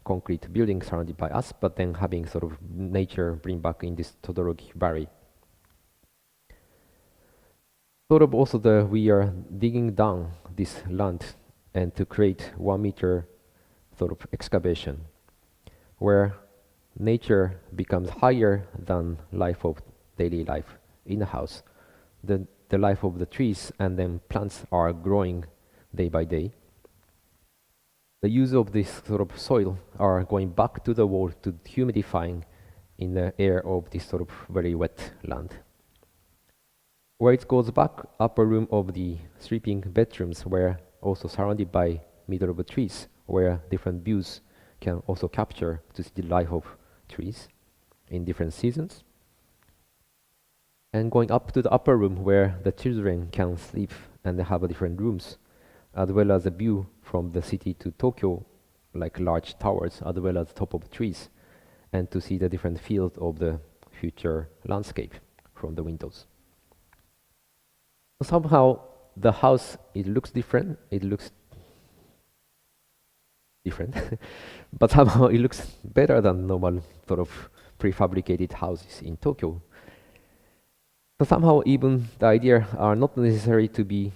concrete buildings surrounded by us, but then having sort of nature bring back in this Todoroki Valley. Sort of also we are digging down this land and to create 1 meter sort of excavation, where nature becomes higher than life of daily life in a house. The life of the trees and then plants are growing day by day. The use of this sort of soil are going back to the wall to humidifying in the air of this sort of very wet land. Where it goes back, upper room of the sleeping bedrooms were also surrounded by middle of the trees, where different views can also capture to see the life of trees in different seasons. And going up to the upper room where the children can sleep and they have different rooms, as well as a view from the city to Tokyo, like large towers, as well as top of trees, and to see the different fields of the future landscape from the windows. So somehow the house, it looks different, but somehow it looks better than normal sort of prefabricated houses in Tokyo. So somehow even the idea are not necessary to be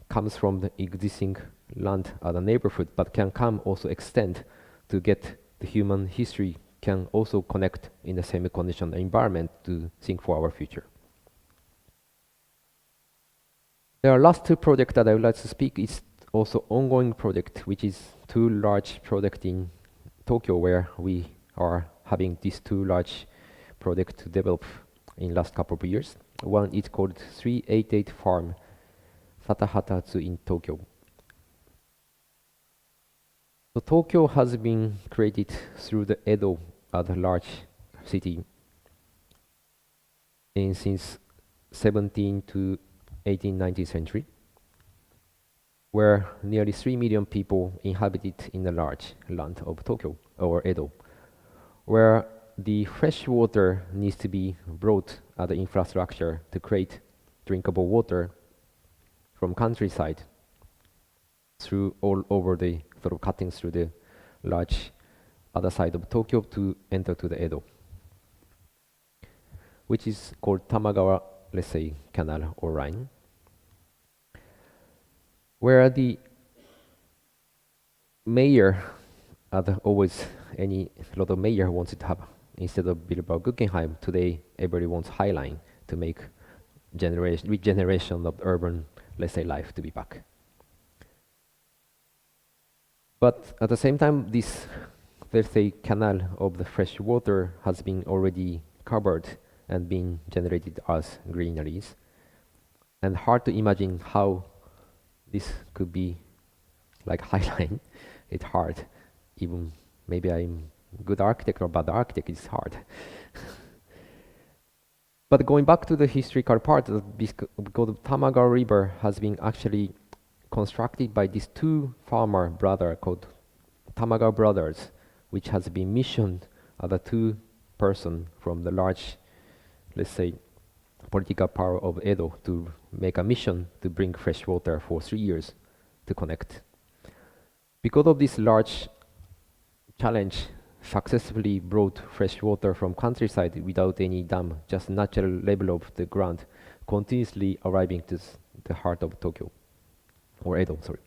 comes from the existing land or the neighborhood, but can come also extend to get the human history can also connect in the semi-conditioned environment to think for our future. There are last two projects that I would like to speak. Is also ongoing project, which is two large projects in Tokyo, where we are having these two large projects to develop in last couple of years. One is called 388 Farm, Satahatatsu in Tokyo. So Tokyo has been created through the Edo as a large city since 17 to 18th, 19th century, where nearly 3 million people inhabited in the large land of Tokyo or Edo, where the fresh water needs to be brought as the infrastructure to create drinkable water from countryside through all over the sort of cutting through the large other side of Tokyo to enter to the Edo, which is called Tamagawa, let's say, Canal or Rhine, where the mayor, always a lot of mayor wants to have, instead of Bilbao Guggenheim, today everybody wants High Line to make regeneration of urban, let's say, life to be back. But at the same time, this, let's say, canal of the fresh water has been already covered and been generated as greeneries. And hard to imagine how this could be like High Line. It's hard. Even maybe I'm a good architect or bad architect, it's hard. But going back to the historical part, because the Tamagawa River has been actually constructed by these two farmer brothers called Tamagawa brothers, which has been missioned as a two person from the large, let's say, political power of Edo to make a mission to bring fresh water for 3 years to connect. Because of this large challenge, successfully brought fresh water from countryside without any dam, just natural level of the ground, continuously arriving to the heart of Tokyo, or Edo, sorry.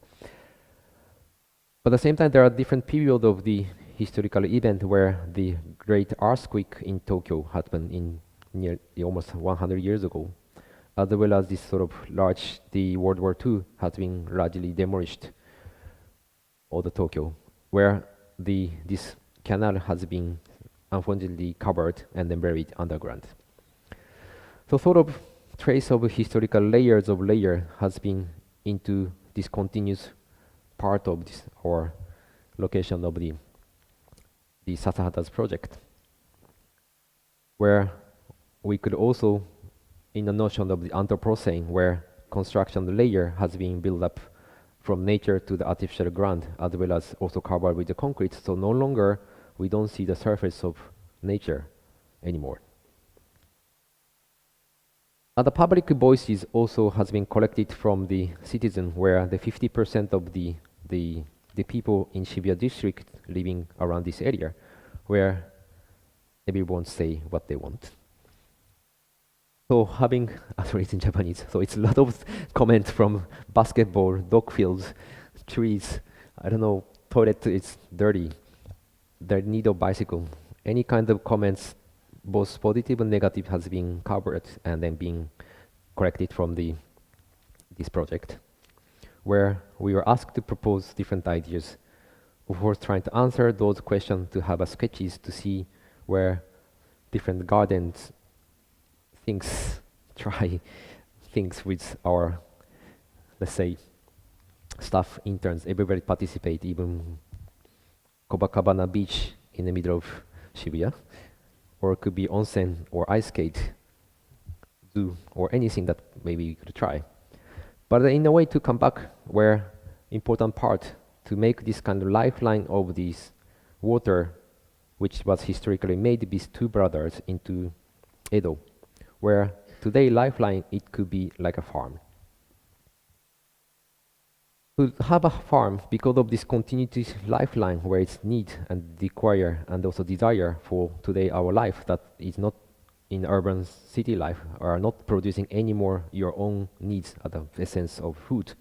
But at the same time, there are different periods of the historical event where the great earthquake in Tokyo happened in near almost 100 years ago, as well as this sort of large, the World War II has been largely demolished, all the Tokyo, where this canal has been unfortunately covered and then buried underground. So sort of trace of historical layers of layer has been into this continuous part of this or location of the Sasahata's project, where we could also, in the notion of the Anthropocene, where construction layer has been built up from nature to the artificial ground, as well as also covered with the concrete, so no longer we don't see the surface of nature anymore. The public voices also has been collected from the citizen, where the 50% of the people in Shibuya district living around this area, where everyone say what they want. So having, sorry, it's in Japanese, so it's a lot of comments from basketball, dog fields, trees, I don't know, toilet is dirty, the need of bicycle. Any kind of comments, both positive and negative, has been covered and then being corrected from this project, where we were asked to propose different ideas. Of course, trying to answer those questions, to have a sketches to see where different gardens try things with our, let's say, staff, interns, everybody participate, even Copacabana Beach in the middle of Shibuya, or it could be onsen or ice skate, zoo, or anything that maybe we could try. But in a way to come back, where important part to make this kind of lifeline of this water, which was historically made these two brothers into Edo, where today lifeline, it could be like a farm. To have a farm, because of this continuity lifeline, where it's need and require and also desire for today our life, that is not in urban city life, are not producing any more your own needs at the essence of food.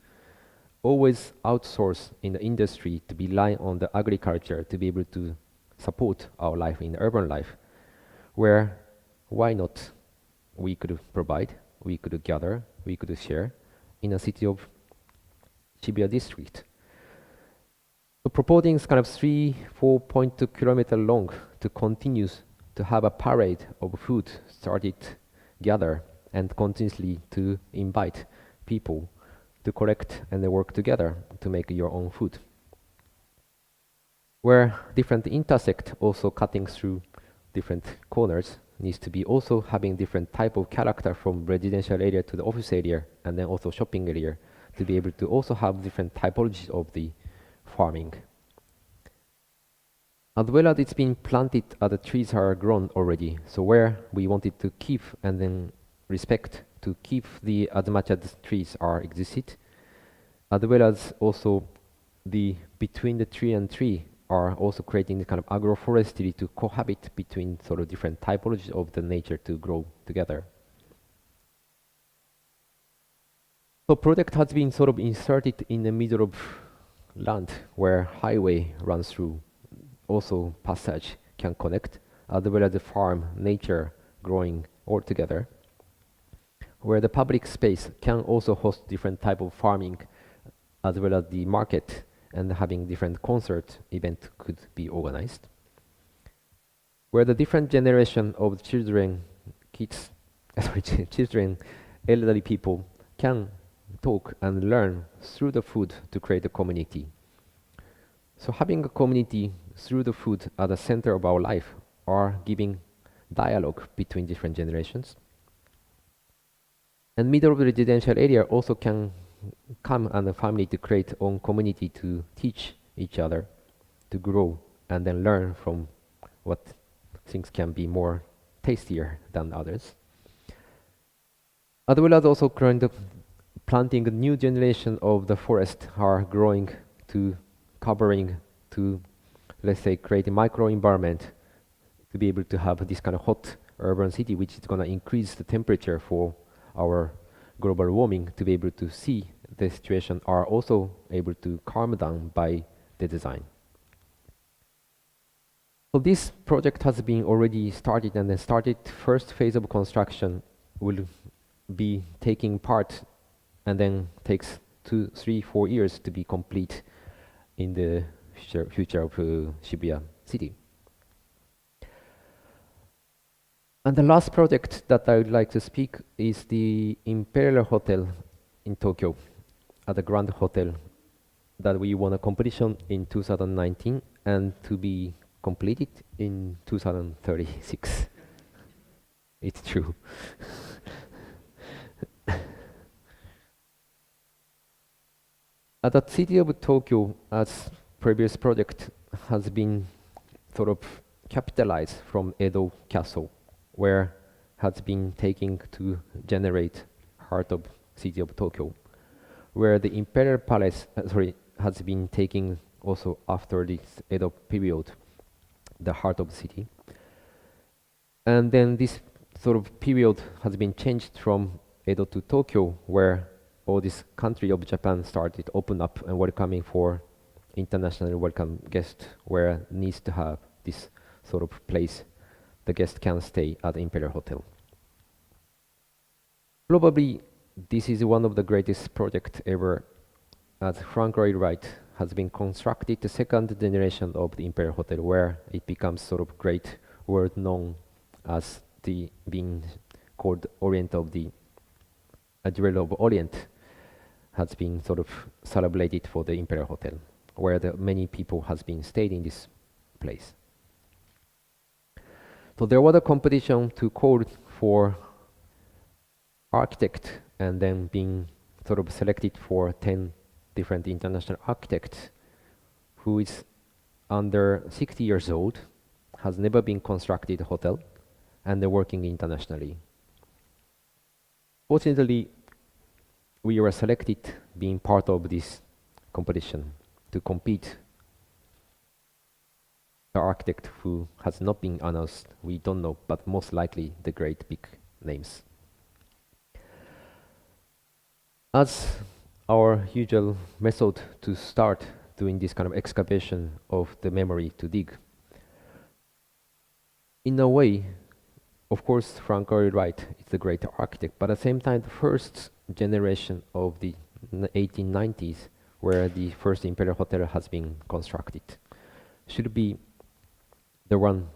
Always outsource in the industry to rely on the agriculture to be able to support our life in the urban life, where why not we could provide, we could gather, we could share in a city of Shibuya district. So proposing kind of 4.2 kilometer long to continue to have a parade of food started gather and continuously to invite people to collect and they work together to make your own food. Where different intersect also cutting through different corners needs to be also having different type of character from residential area to the office area and then also shopping area to be able to also have different typologies of the farming. As well as it's been planted, the trees are grown already. So where we wanted to keep and then respect to keep the as much as the trees are existed, as well as also the between the tree and tree are also creating the kind of agroforestry to cohabit between sort of different typologies of the nature to grow together. So project has been sort of inserted in the middle of land where highway runs through, also passage can connect, as well as the farm, nature growing all together, where the public space can also host different type of farming, as well as the market, and having different concert event could be organized, where the different generation of children, kids, children, elderly people can talk and learn through the food to create a community. So having a community through the food at the center of our life are giving dialogue between different generations. And middle of the residential area also can come and the family to create own community to teach each other, to grow and then learn from what things can be more tastier than others. As well as also planting a new generation of the forest are growing to covering to, let's say, create a micro environment to be able to have this kind of hot urban city, which is going to increase the temperature for our global warming, to be able to see the situation are also able to calm down by the design. So this project has been already started, and the first phase of construction will be taking part and then takes 2, 3, 4 years to be complete in the future of Shibuya city. And the last project that I would like to speak is the Imperial Hotel in Tokyo, at the Grand Hotel, that we won a competition in 2019 and to be completed in 2036. It's true. At the city of Tokyo, as previous project has been sort of capitalized from Edo Castle, where has been taking to generate heart of city of Tokyo, where the Imperial Palace has been taking also after this Edo period, the heart of the city. And then this sort of period has been changed from Edo to Tokyo, where all this country of Japan started open up and welcoming for international welcome guests, where needs to have this sort of place the guest can stay at the Imperial Hotel. Probably this is one of the greatest projects ever, as Frank Lloyd Wright has been constructed the second generation of the Imperial Hotel, where it becomes sort of great world known as the being called Orient of the Jewel of Orient, has been sort of celebrated for the Imperial Hotel, where many people has been stayed in this place. So there was a competition to call for architect, and then being sort of selected for 10 different international architects who is under 60 years old, has never been constructed a hotel, and they're working internationally. Fortunately, we were selected being part of this competition to compete. The architect who has not been announced, we don't know, but most likely the great big names. As our usual method to start doing this kind of excavation of the memory to dig, in a way, of course, Frank Lloyd Wright is the great architect, but at the same time, the first generation of the 1890s, where the first Imperial Hotel has been constructed, should be the one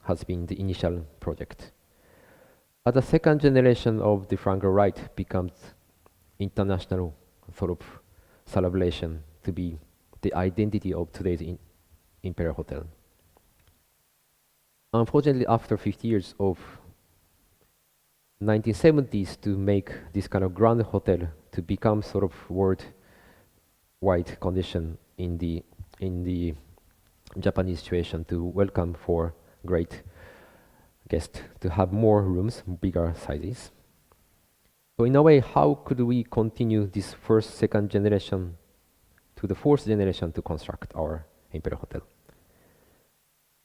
has been the initial project. As the second generation of the Frank Lloyd Wright becomes international sort of celebration to be the identity of today's Imperial Hotel. Unfortunately, after 50 years of 1970s to make this kind of grand hotel to become sort of worldwide condition in the Japanese situation to welcome for great guests to have more rooms, bigger sizes. So in a way, how could we continue this first, second generation to the fourth generation to construct our imperial hotel?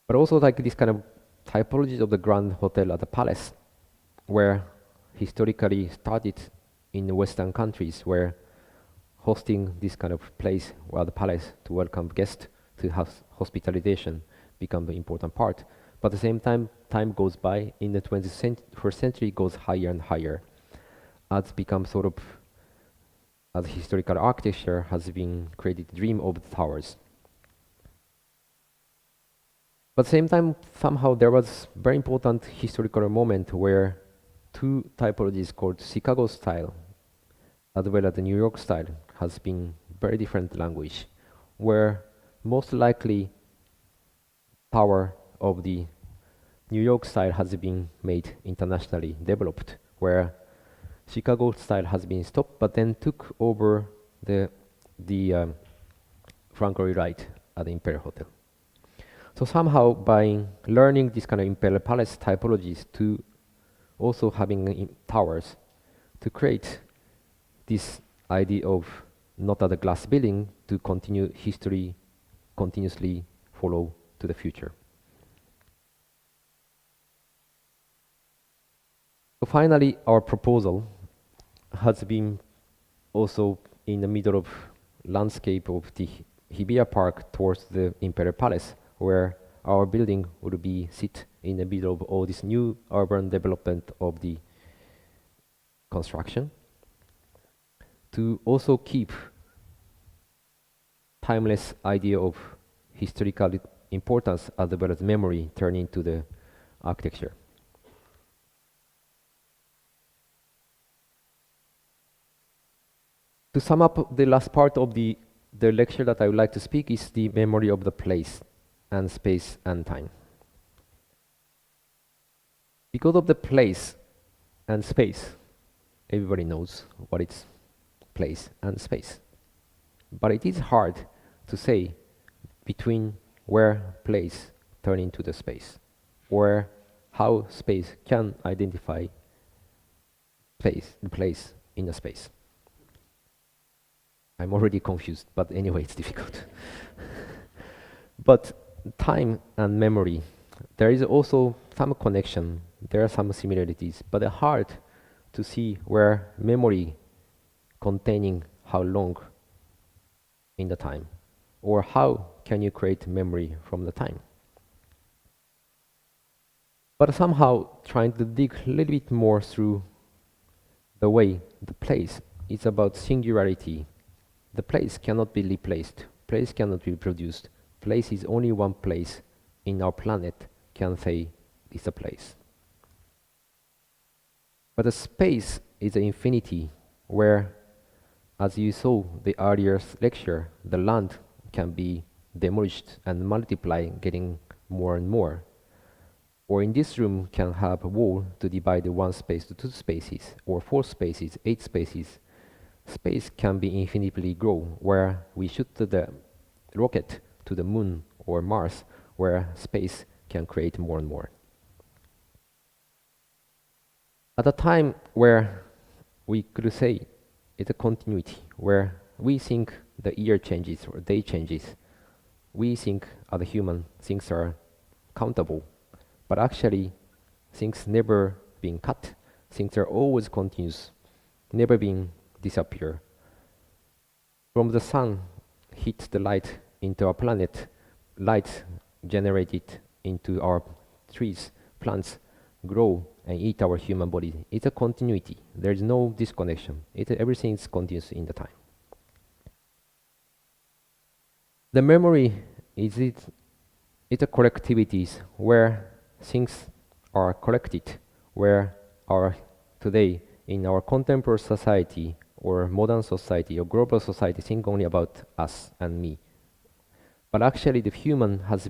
But also like this kind of typology of the grand hotel at the palace, where historically started in the Western countries, where hosting this kind of place, where the palace to welcome guests to have hospitalization become the important part. But at the same time, time goes by, in the 21st century goes higher and higher. As become sort of, as historical architecture has been created, dream of the towers. But at the same time, somehow there was very important historical moment where two typologies called Chicago style as well as the New York style has been very different language, where most likely tower of the New York style has been made internationally developed, where Chicago style has been stopped, but then took over the Frank Lloyd Wright at the Imperial Hotel. So somehow by learning this kind of Imperial Palace typologies to also having towers to create this idea of not at a glass building to continue history continuously follow to the future. So finally, our proposal has been also in the middle of landscape of the Hibiya Park towards the Imperial Palace, where our building would be sit in the middle of all this new urban development of the construction, to also keep timeless idea of historical importance as well as memory turn into the architecture. To sum up the last part of the lecture that I would like to speak is the memory of the place and space and time. Because of the place and space, everybody knows what it's place and space. But it is hard to say between where place turn into the space, or how space can identify the place in the space. I'm already confused, but anyway, it's difficult. But time and memory, there is also some connection, there are some similarities, but it's hard to see where memory containing how long in the time, or how can you create memory from the time. But somehow trying to dig a little bit more through the way the place is about singularity. The place cannot be replaced, place cannot be reproduced. Place is only one place in our planet can say it's a place. But the space is an infinity where, as you saw the earlier lecture, the land can be demolished and multiply, getting more and more. Or in this room can have a wall to divide the one space to two spaces, or four spaces, 8 spaces. Space can be infinitely grow, where we shoot the rocket to the moon or Mars, where space can create more and more. At a time where we could say it's a continuity, where we think the year changes or day changes, we think as a human things are countable, but actually things never being cut, things are always continuous, never being disappear. From the sun hit the light into our planet, light generated into our trees, plants grow and eat our human body. It's a continuity. There is no disconnection. Everything is continuous in the time. The memory is it's a collectivities where things are collected, where our today in our contemporary society or modern society or global society think only about us and me. But actually the human has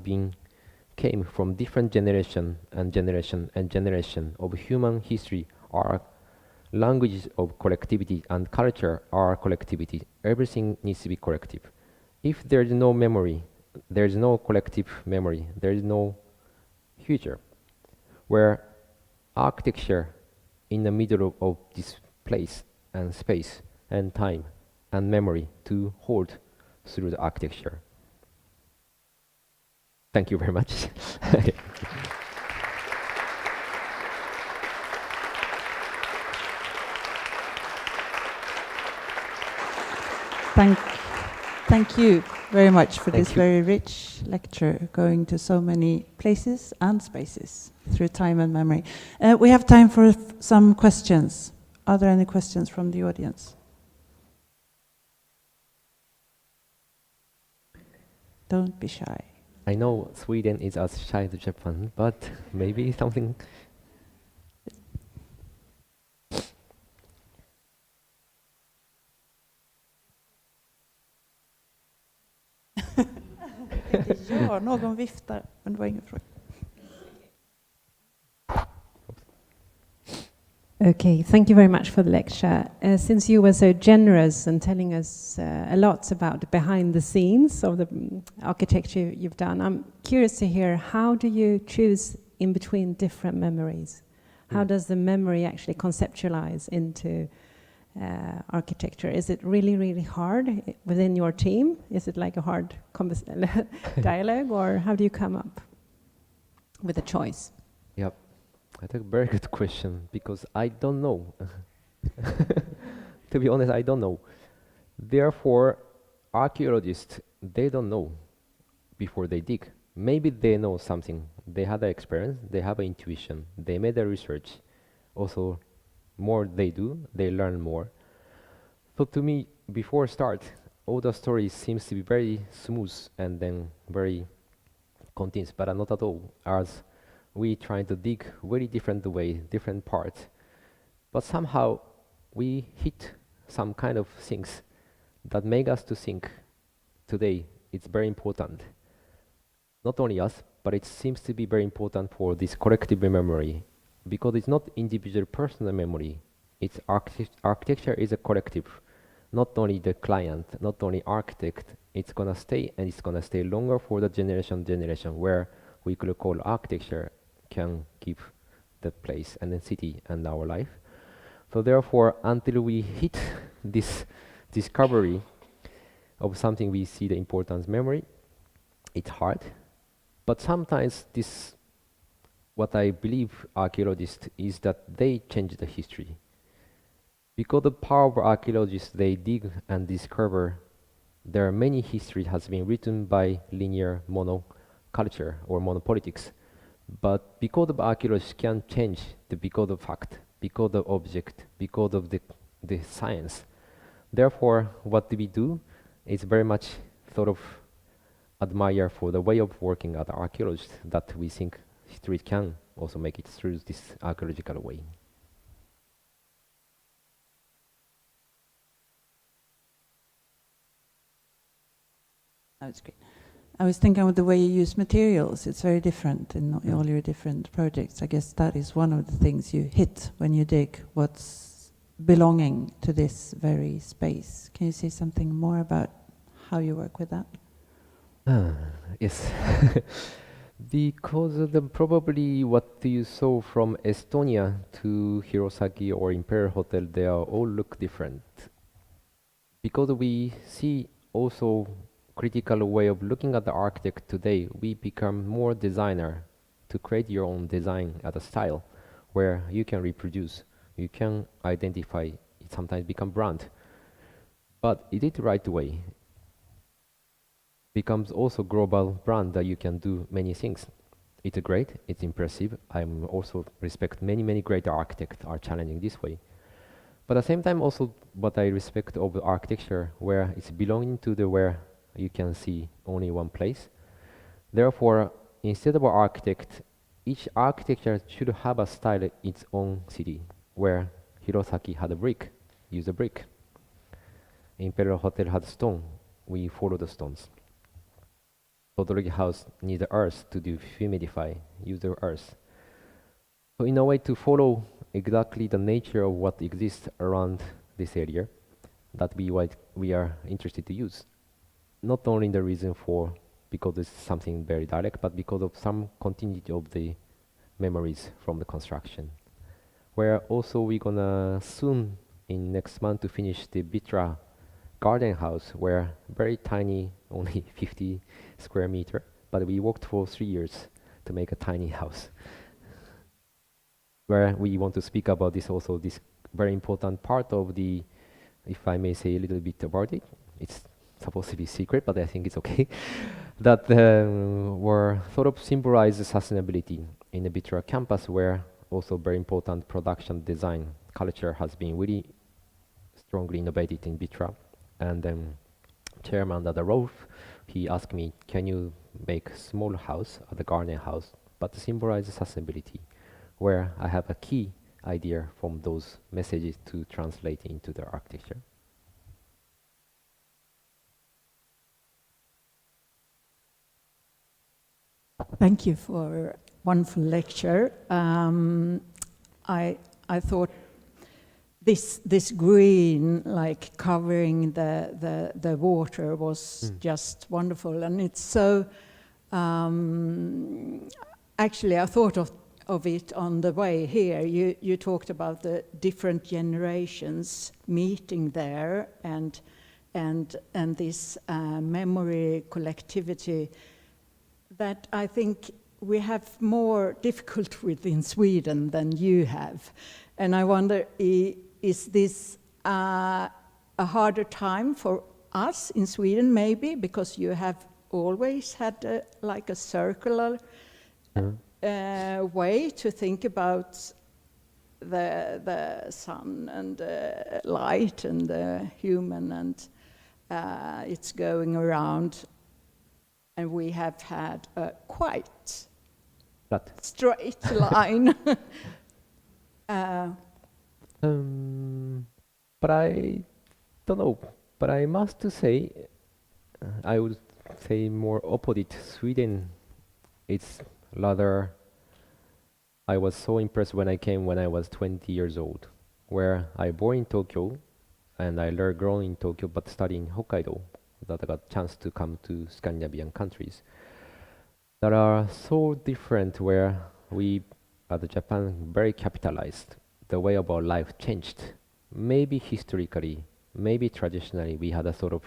came from different generation and generation and generation of human history our languages of collectivity and culture are collectivity. Everything needs to be collective. If there is no memory, there is no collective memory, there is no future. Where architecture in the middle of this place and space and time and memory to hold through the architecture. Thank you very much. Thank you very much for this very rich lecture, going to so many places and spaces through time and memory. We have time for some questions. Are there any questions from the audience? Don't be shy. I know Sweden is as shy as Japan, but maybe something. Ja, någon viftar, men det var ingen fråga. Okay, thank you very much for the lecture. Since you were so generous and telling us a lot about behind the scenes of the architecture you've done, I'm curious to hear, how do you choose in between different memories? How does the memory actually conceptualize into architecture? Is it really, really hard within your team? Is it like a hard dialogue, or how do you come up with a choice? Yep. That's a very good question, because I don't know. To be honest, I don't know. Therefore, archaeologists, they don't know before they dig. Maybe they know something. They had an experience, they have an intuition, they made a research. Also, more they do, they learn more. So to me, before start, all the stories seems to be very smooth and then very continuous, but not at all. As we try to dig very different way, different parts, but somehow we hit some kind of things that make us to think today it's very important. Not only us, but it seems to be very important for this collective memory, because it's not individual personal memory. It's architecture is a collective, not only the client, not only architect. It's gonna stay, and it's gonna stay longer for the generation, where we could call architecture can give the place and the city and our life. So therefore, until we hit this discovery of something, we see the importance memory. It's hard, but sometimes this, what I believe archaeologists is that they change the history. Because the power of archaeologists, they dig and discover there are many history has been written by linear monoculture or monopolitics. But because of archaeologists can change the because of fact, because of object, because of the science. Therefore, what do we do is very much sort of admire for the way of working at archaeologists, that we think history can also make it through this archaeological way. That's great. I was thinking of the way you use materials. It's very different in all your different projects. I guess that is one of the things you hit when you dig what's belonging to this very space. Can you say something more about how you work with that? Yes. Because of probably what you saw from Estonia to Hirosaki or Imperial Hotel, they all look different. Because we see also critical way of looking at the architect today, we become more designer to create your own design at a style where you can reproduce, you can identify, it sometimes become brand. But it is the right way. Becomes also global brand that you can do many things. It's great, it's impressive. I'm also respect many great architects are challenging this way. But at the same time also what I respect of architecture, where it's belonging to the where you can see only one place. Therefore, instead of an architect, each architecture should have a style in its own city, where Hirosaki had a brick, use a brick. Imperial Hotel had stone, we follow the stones. Atelier House needs the earth to do humidify, use the earth. So in a way to follow exactly the nature of what exists around this area that we are interested to use. Not only the reason for because it's something very direct, but because of some continuity of the memories from the construction. Where also we're gonna soon in next month to finish the Vitra Garden House, where very tiny, only 50 square meter, but we worked for 3 years to make a tiny house. Where we want to speak about this also, this very important part of the, if I may say a little bit about it, it's supposed to be secret, but I think it's okay, that were sort of symbolize sustainability in the Vitra campus, where also very important production design culture has been really strongly innovated in Vitra. And then chairman of the Rolf, he asked me, can you make a small house, the garden house, but symbolize sustainability, where I have a key idea from those messages to translate into the architecture. Thank you for a wonderful lecture. I thought this green, like covering the water, was just wonderful, and it's so. Actually, I thought of it on the way here. You talked about the different generations meeting there, and this memory collectivity that I think we have more difficult with in Sweden than you have. And I wonder, is this a harder time for us in Sweden, maybe, because you have always had like a circular way to think about the sun and the light and the human, and it's going around. And we have had a quite straight line. But I don't know. But I must to say, I would say more opposite. Sweden, it's rather. I was so impressed when I came when I was 20 years old, where I born in Tokyo, and I grown in Tokyo, but studied in Hokkaido. That I got a chance to come to Scandinavian countries that are so different, where we, as Japan, very capitalized. The way of our life changed. Maybe historically, maybe traditionally, we had a sort of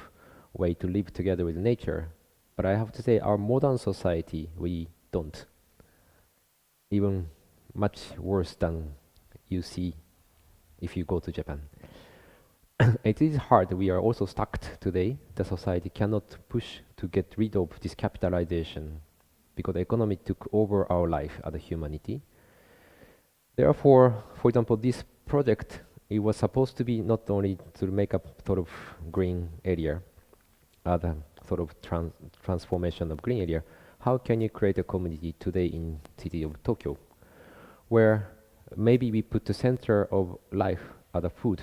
way to live together with nature. But I have to say, our modern society, we don't. Even much worse than you see if you go to Japan. It is hard. We are also stuck today. The society cannot push to get rid of this capitalization because the economy took over our life as a humanity. Therefore, for example, this project, it was supposed to be not only to make a sort of green area, the sort of transformation of green area. How can you create a community today in city of Tokyo, where maybe we put the center of life as a food,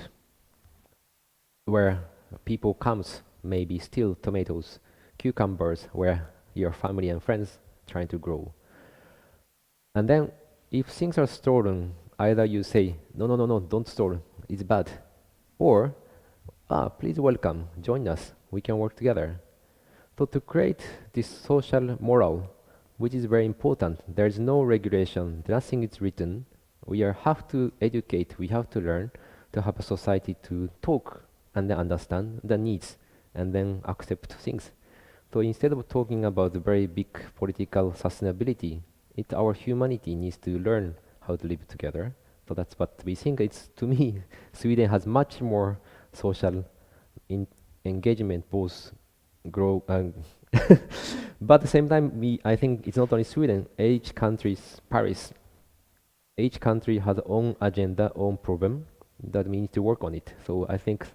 where people comes, maybe steal tomatoes, cucumbers, where your family and friends trying to grow. And then if things are stolen, either you say, no, don't store, it's bad. Or, please welcome, join us, we can work together. So to create this social moral, which is very important, there is no regulation, nothing is written. We have to educate, we have to learn to have a society to talk and then understand the needs and then accept things. So instead of talking about the very big political sustainability, our humanity needs to learn how to live together. So that's what we think. It's, to me, Sweden has much more social engagement, both grow. But at the same time, I think it's not only Sweden. Each country, Paris, each country has own agenda, own problem that we need to work on it. So I think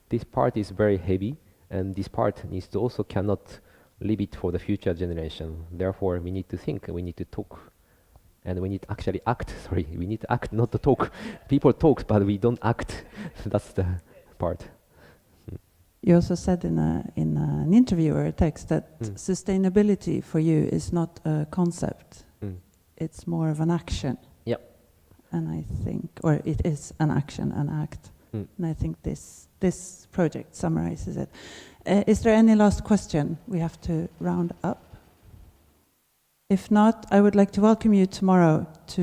this part is very heavy, and this part needs to also cannot leave it for the future generation. Therefore, we need to think, we need to talk, and we need to actually act. Sorry, we need to act, not to talk. People talk, but we don't act. That's the part. You also said in an interview or a text that sustainability for you is not a concept. It's more of an action. Yep. and I think, or it is an action, an act. And I think this project summarizes it. Is there any last question? We have to round up. If not, I would like to welcome you tomorrow to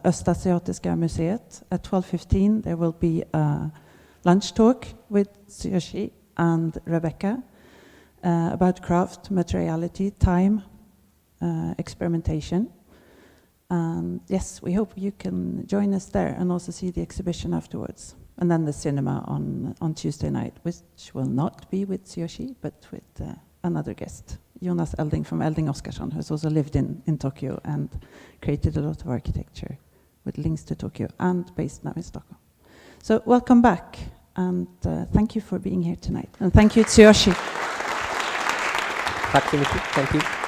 Östasiatiska Museet at 12:15. There will be a lunch talk with Tsuyoshi and Rebecca about craft, materiality, time, experimentation. Yes, we hope you can join us there and also see the exhibition afterwards. And then the cinema on Tuesday night, which will not be with Tsuyoshi, but with another guest, Jonas Elding from Elding Oskarsson, who's also lived in Tokyo and created a lot of architecture with links to Tokyo and based now in Stockholm. So welcome back, and thank you for being here tonight. And thank you, Tsuyoshi. Thank you.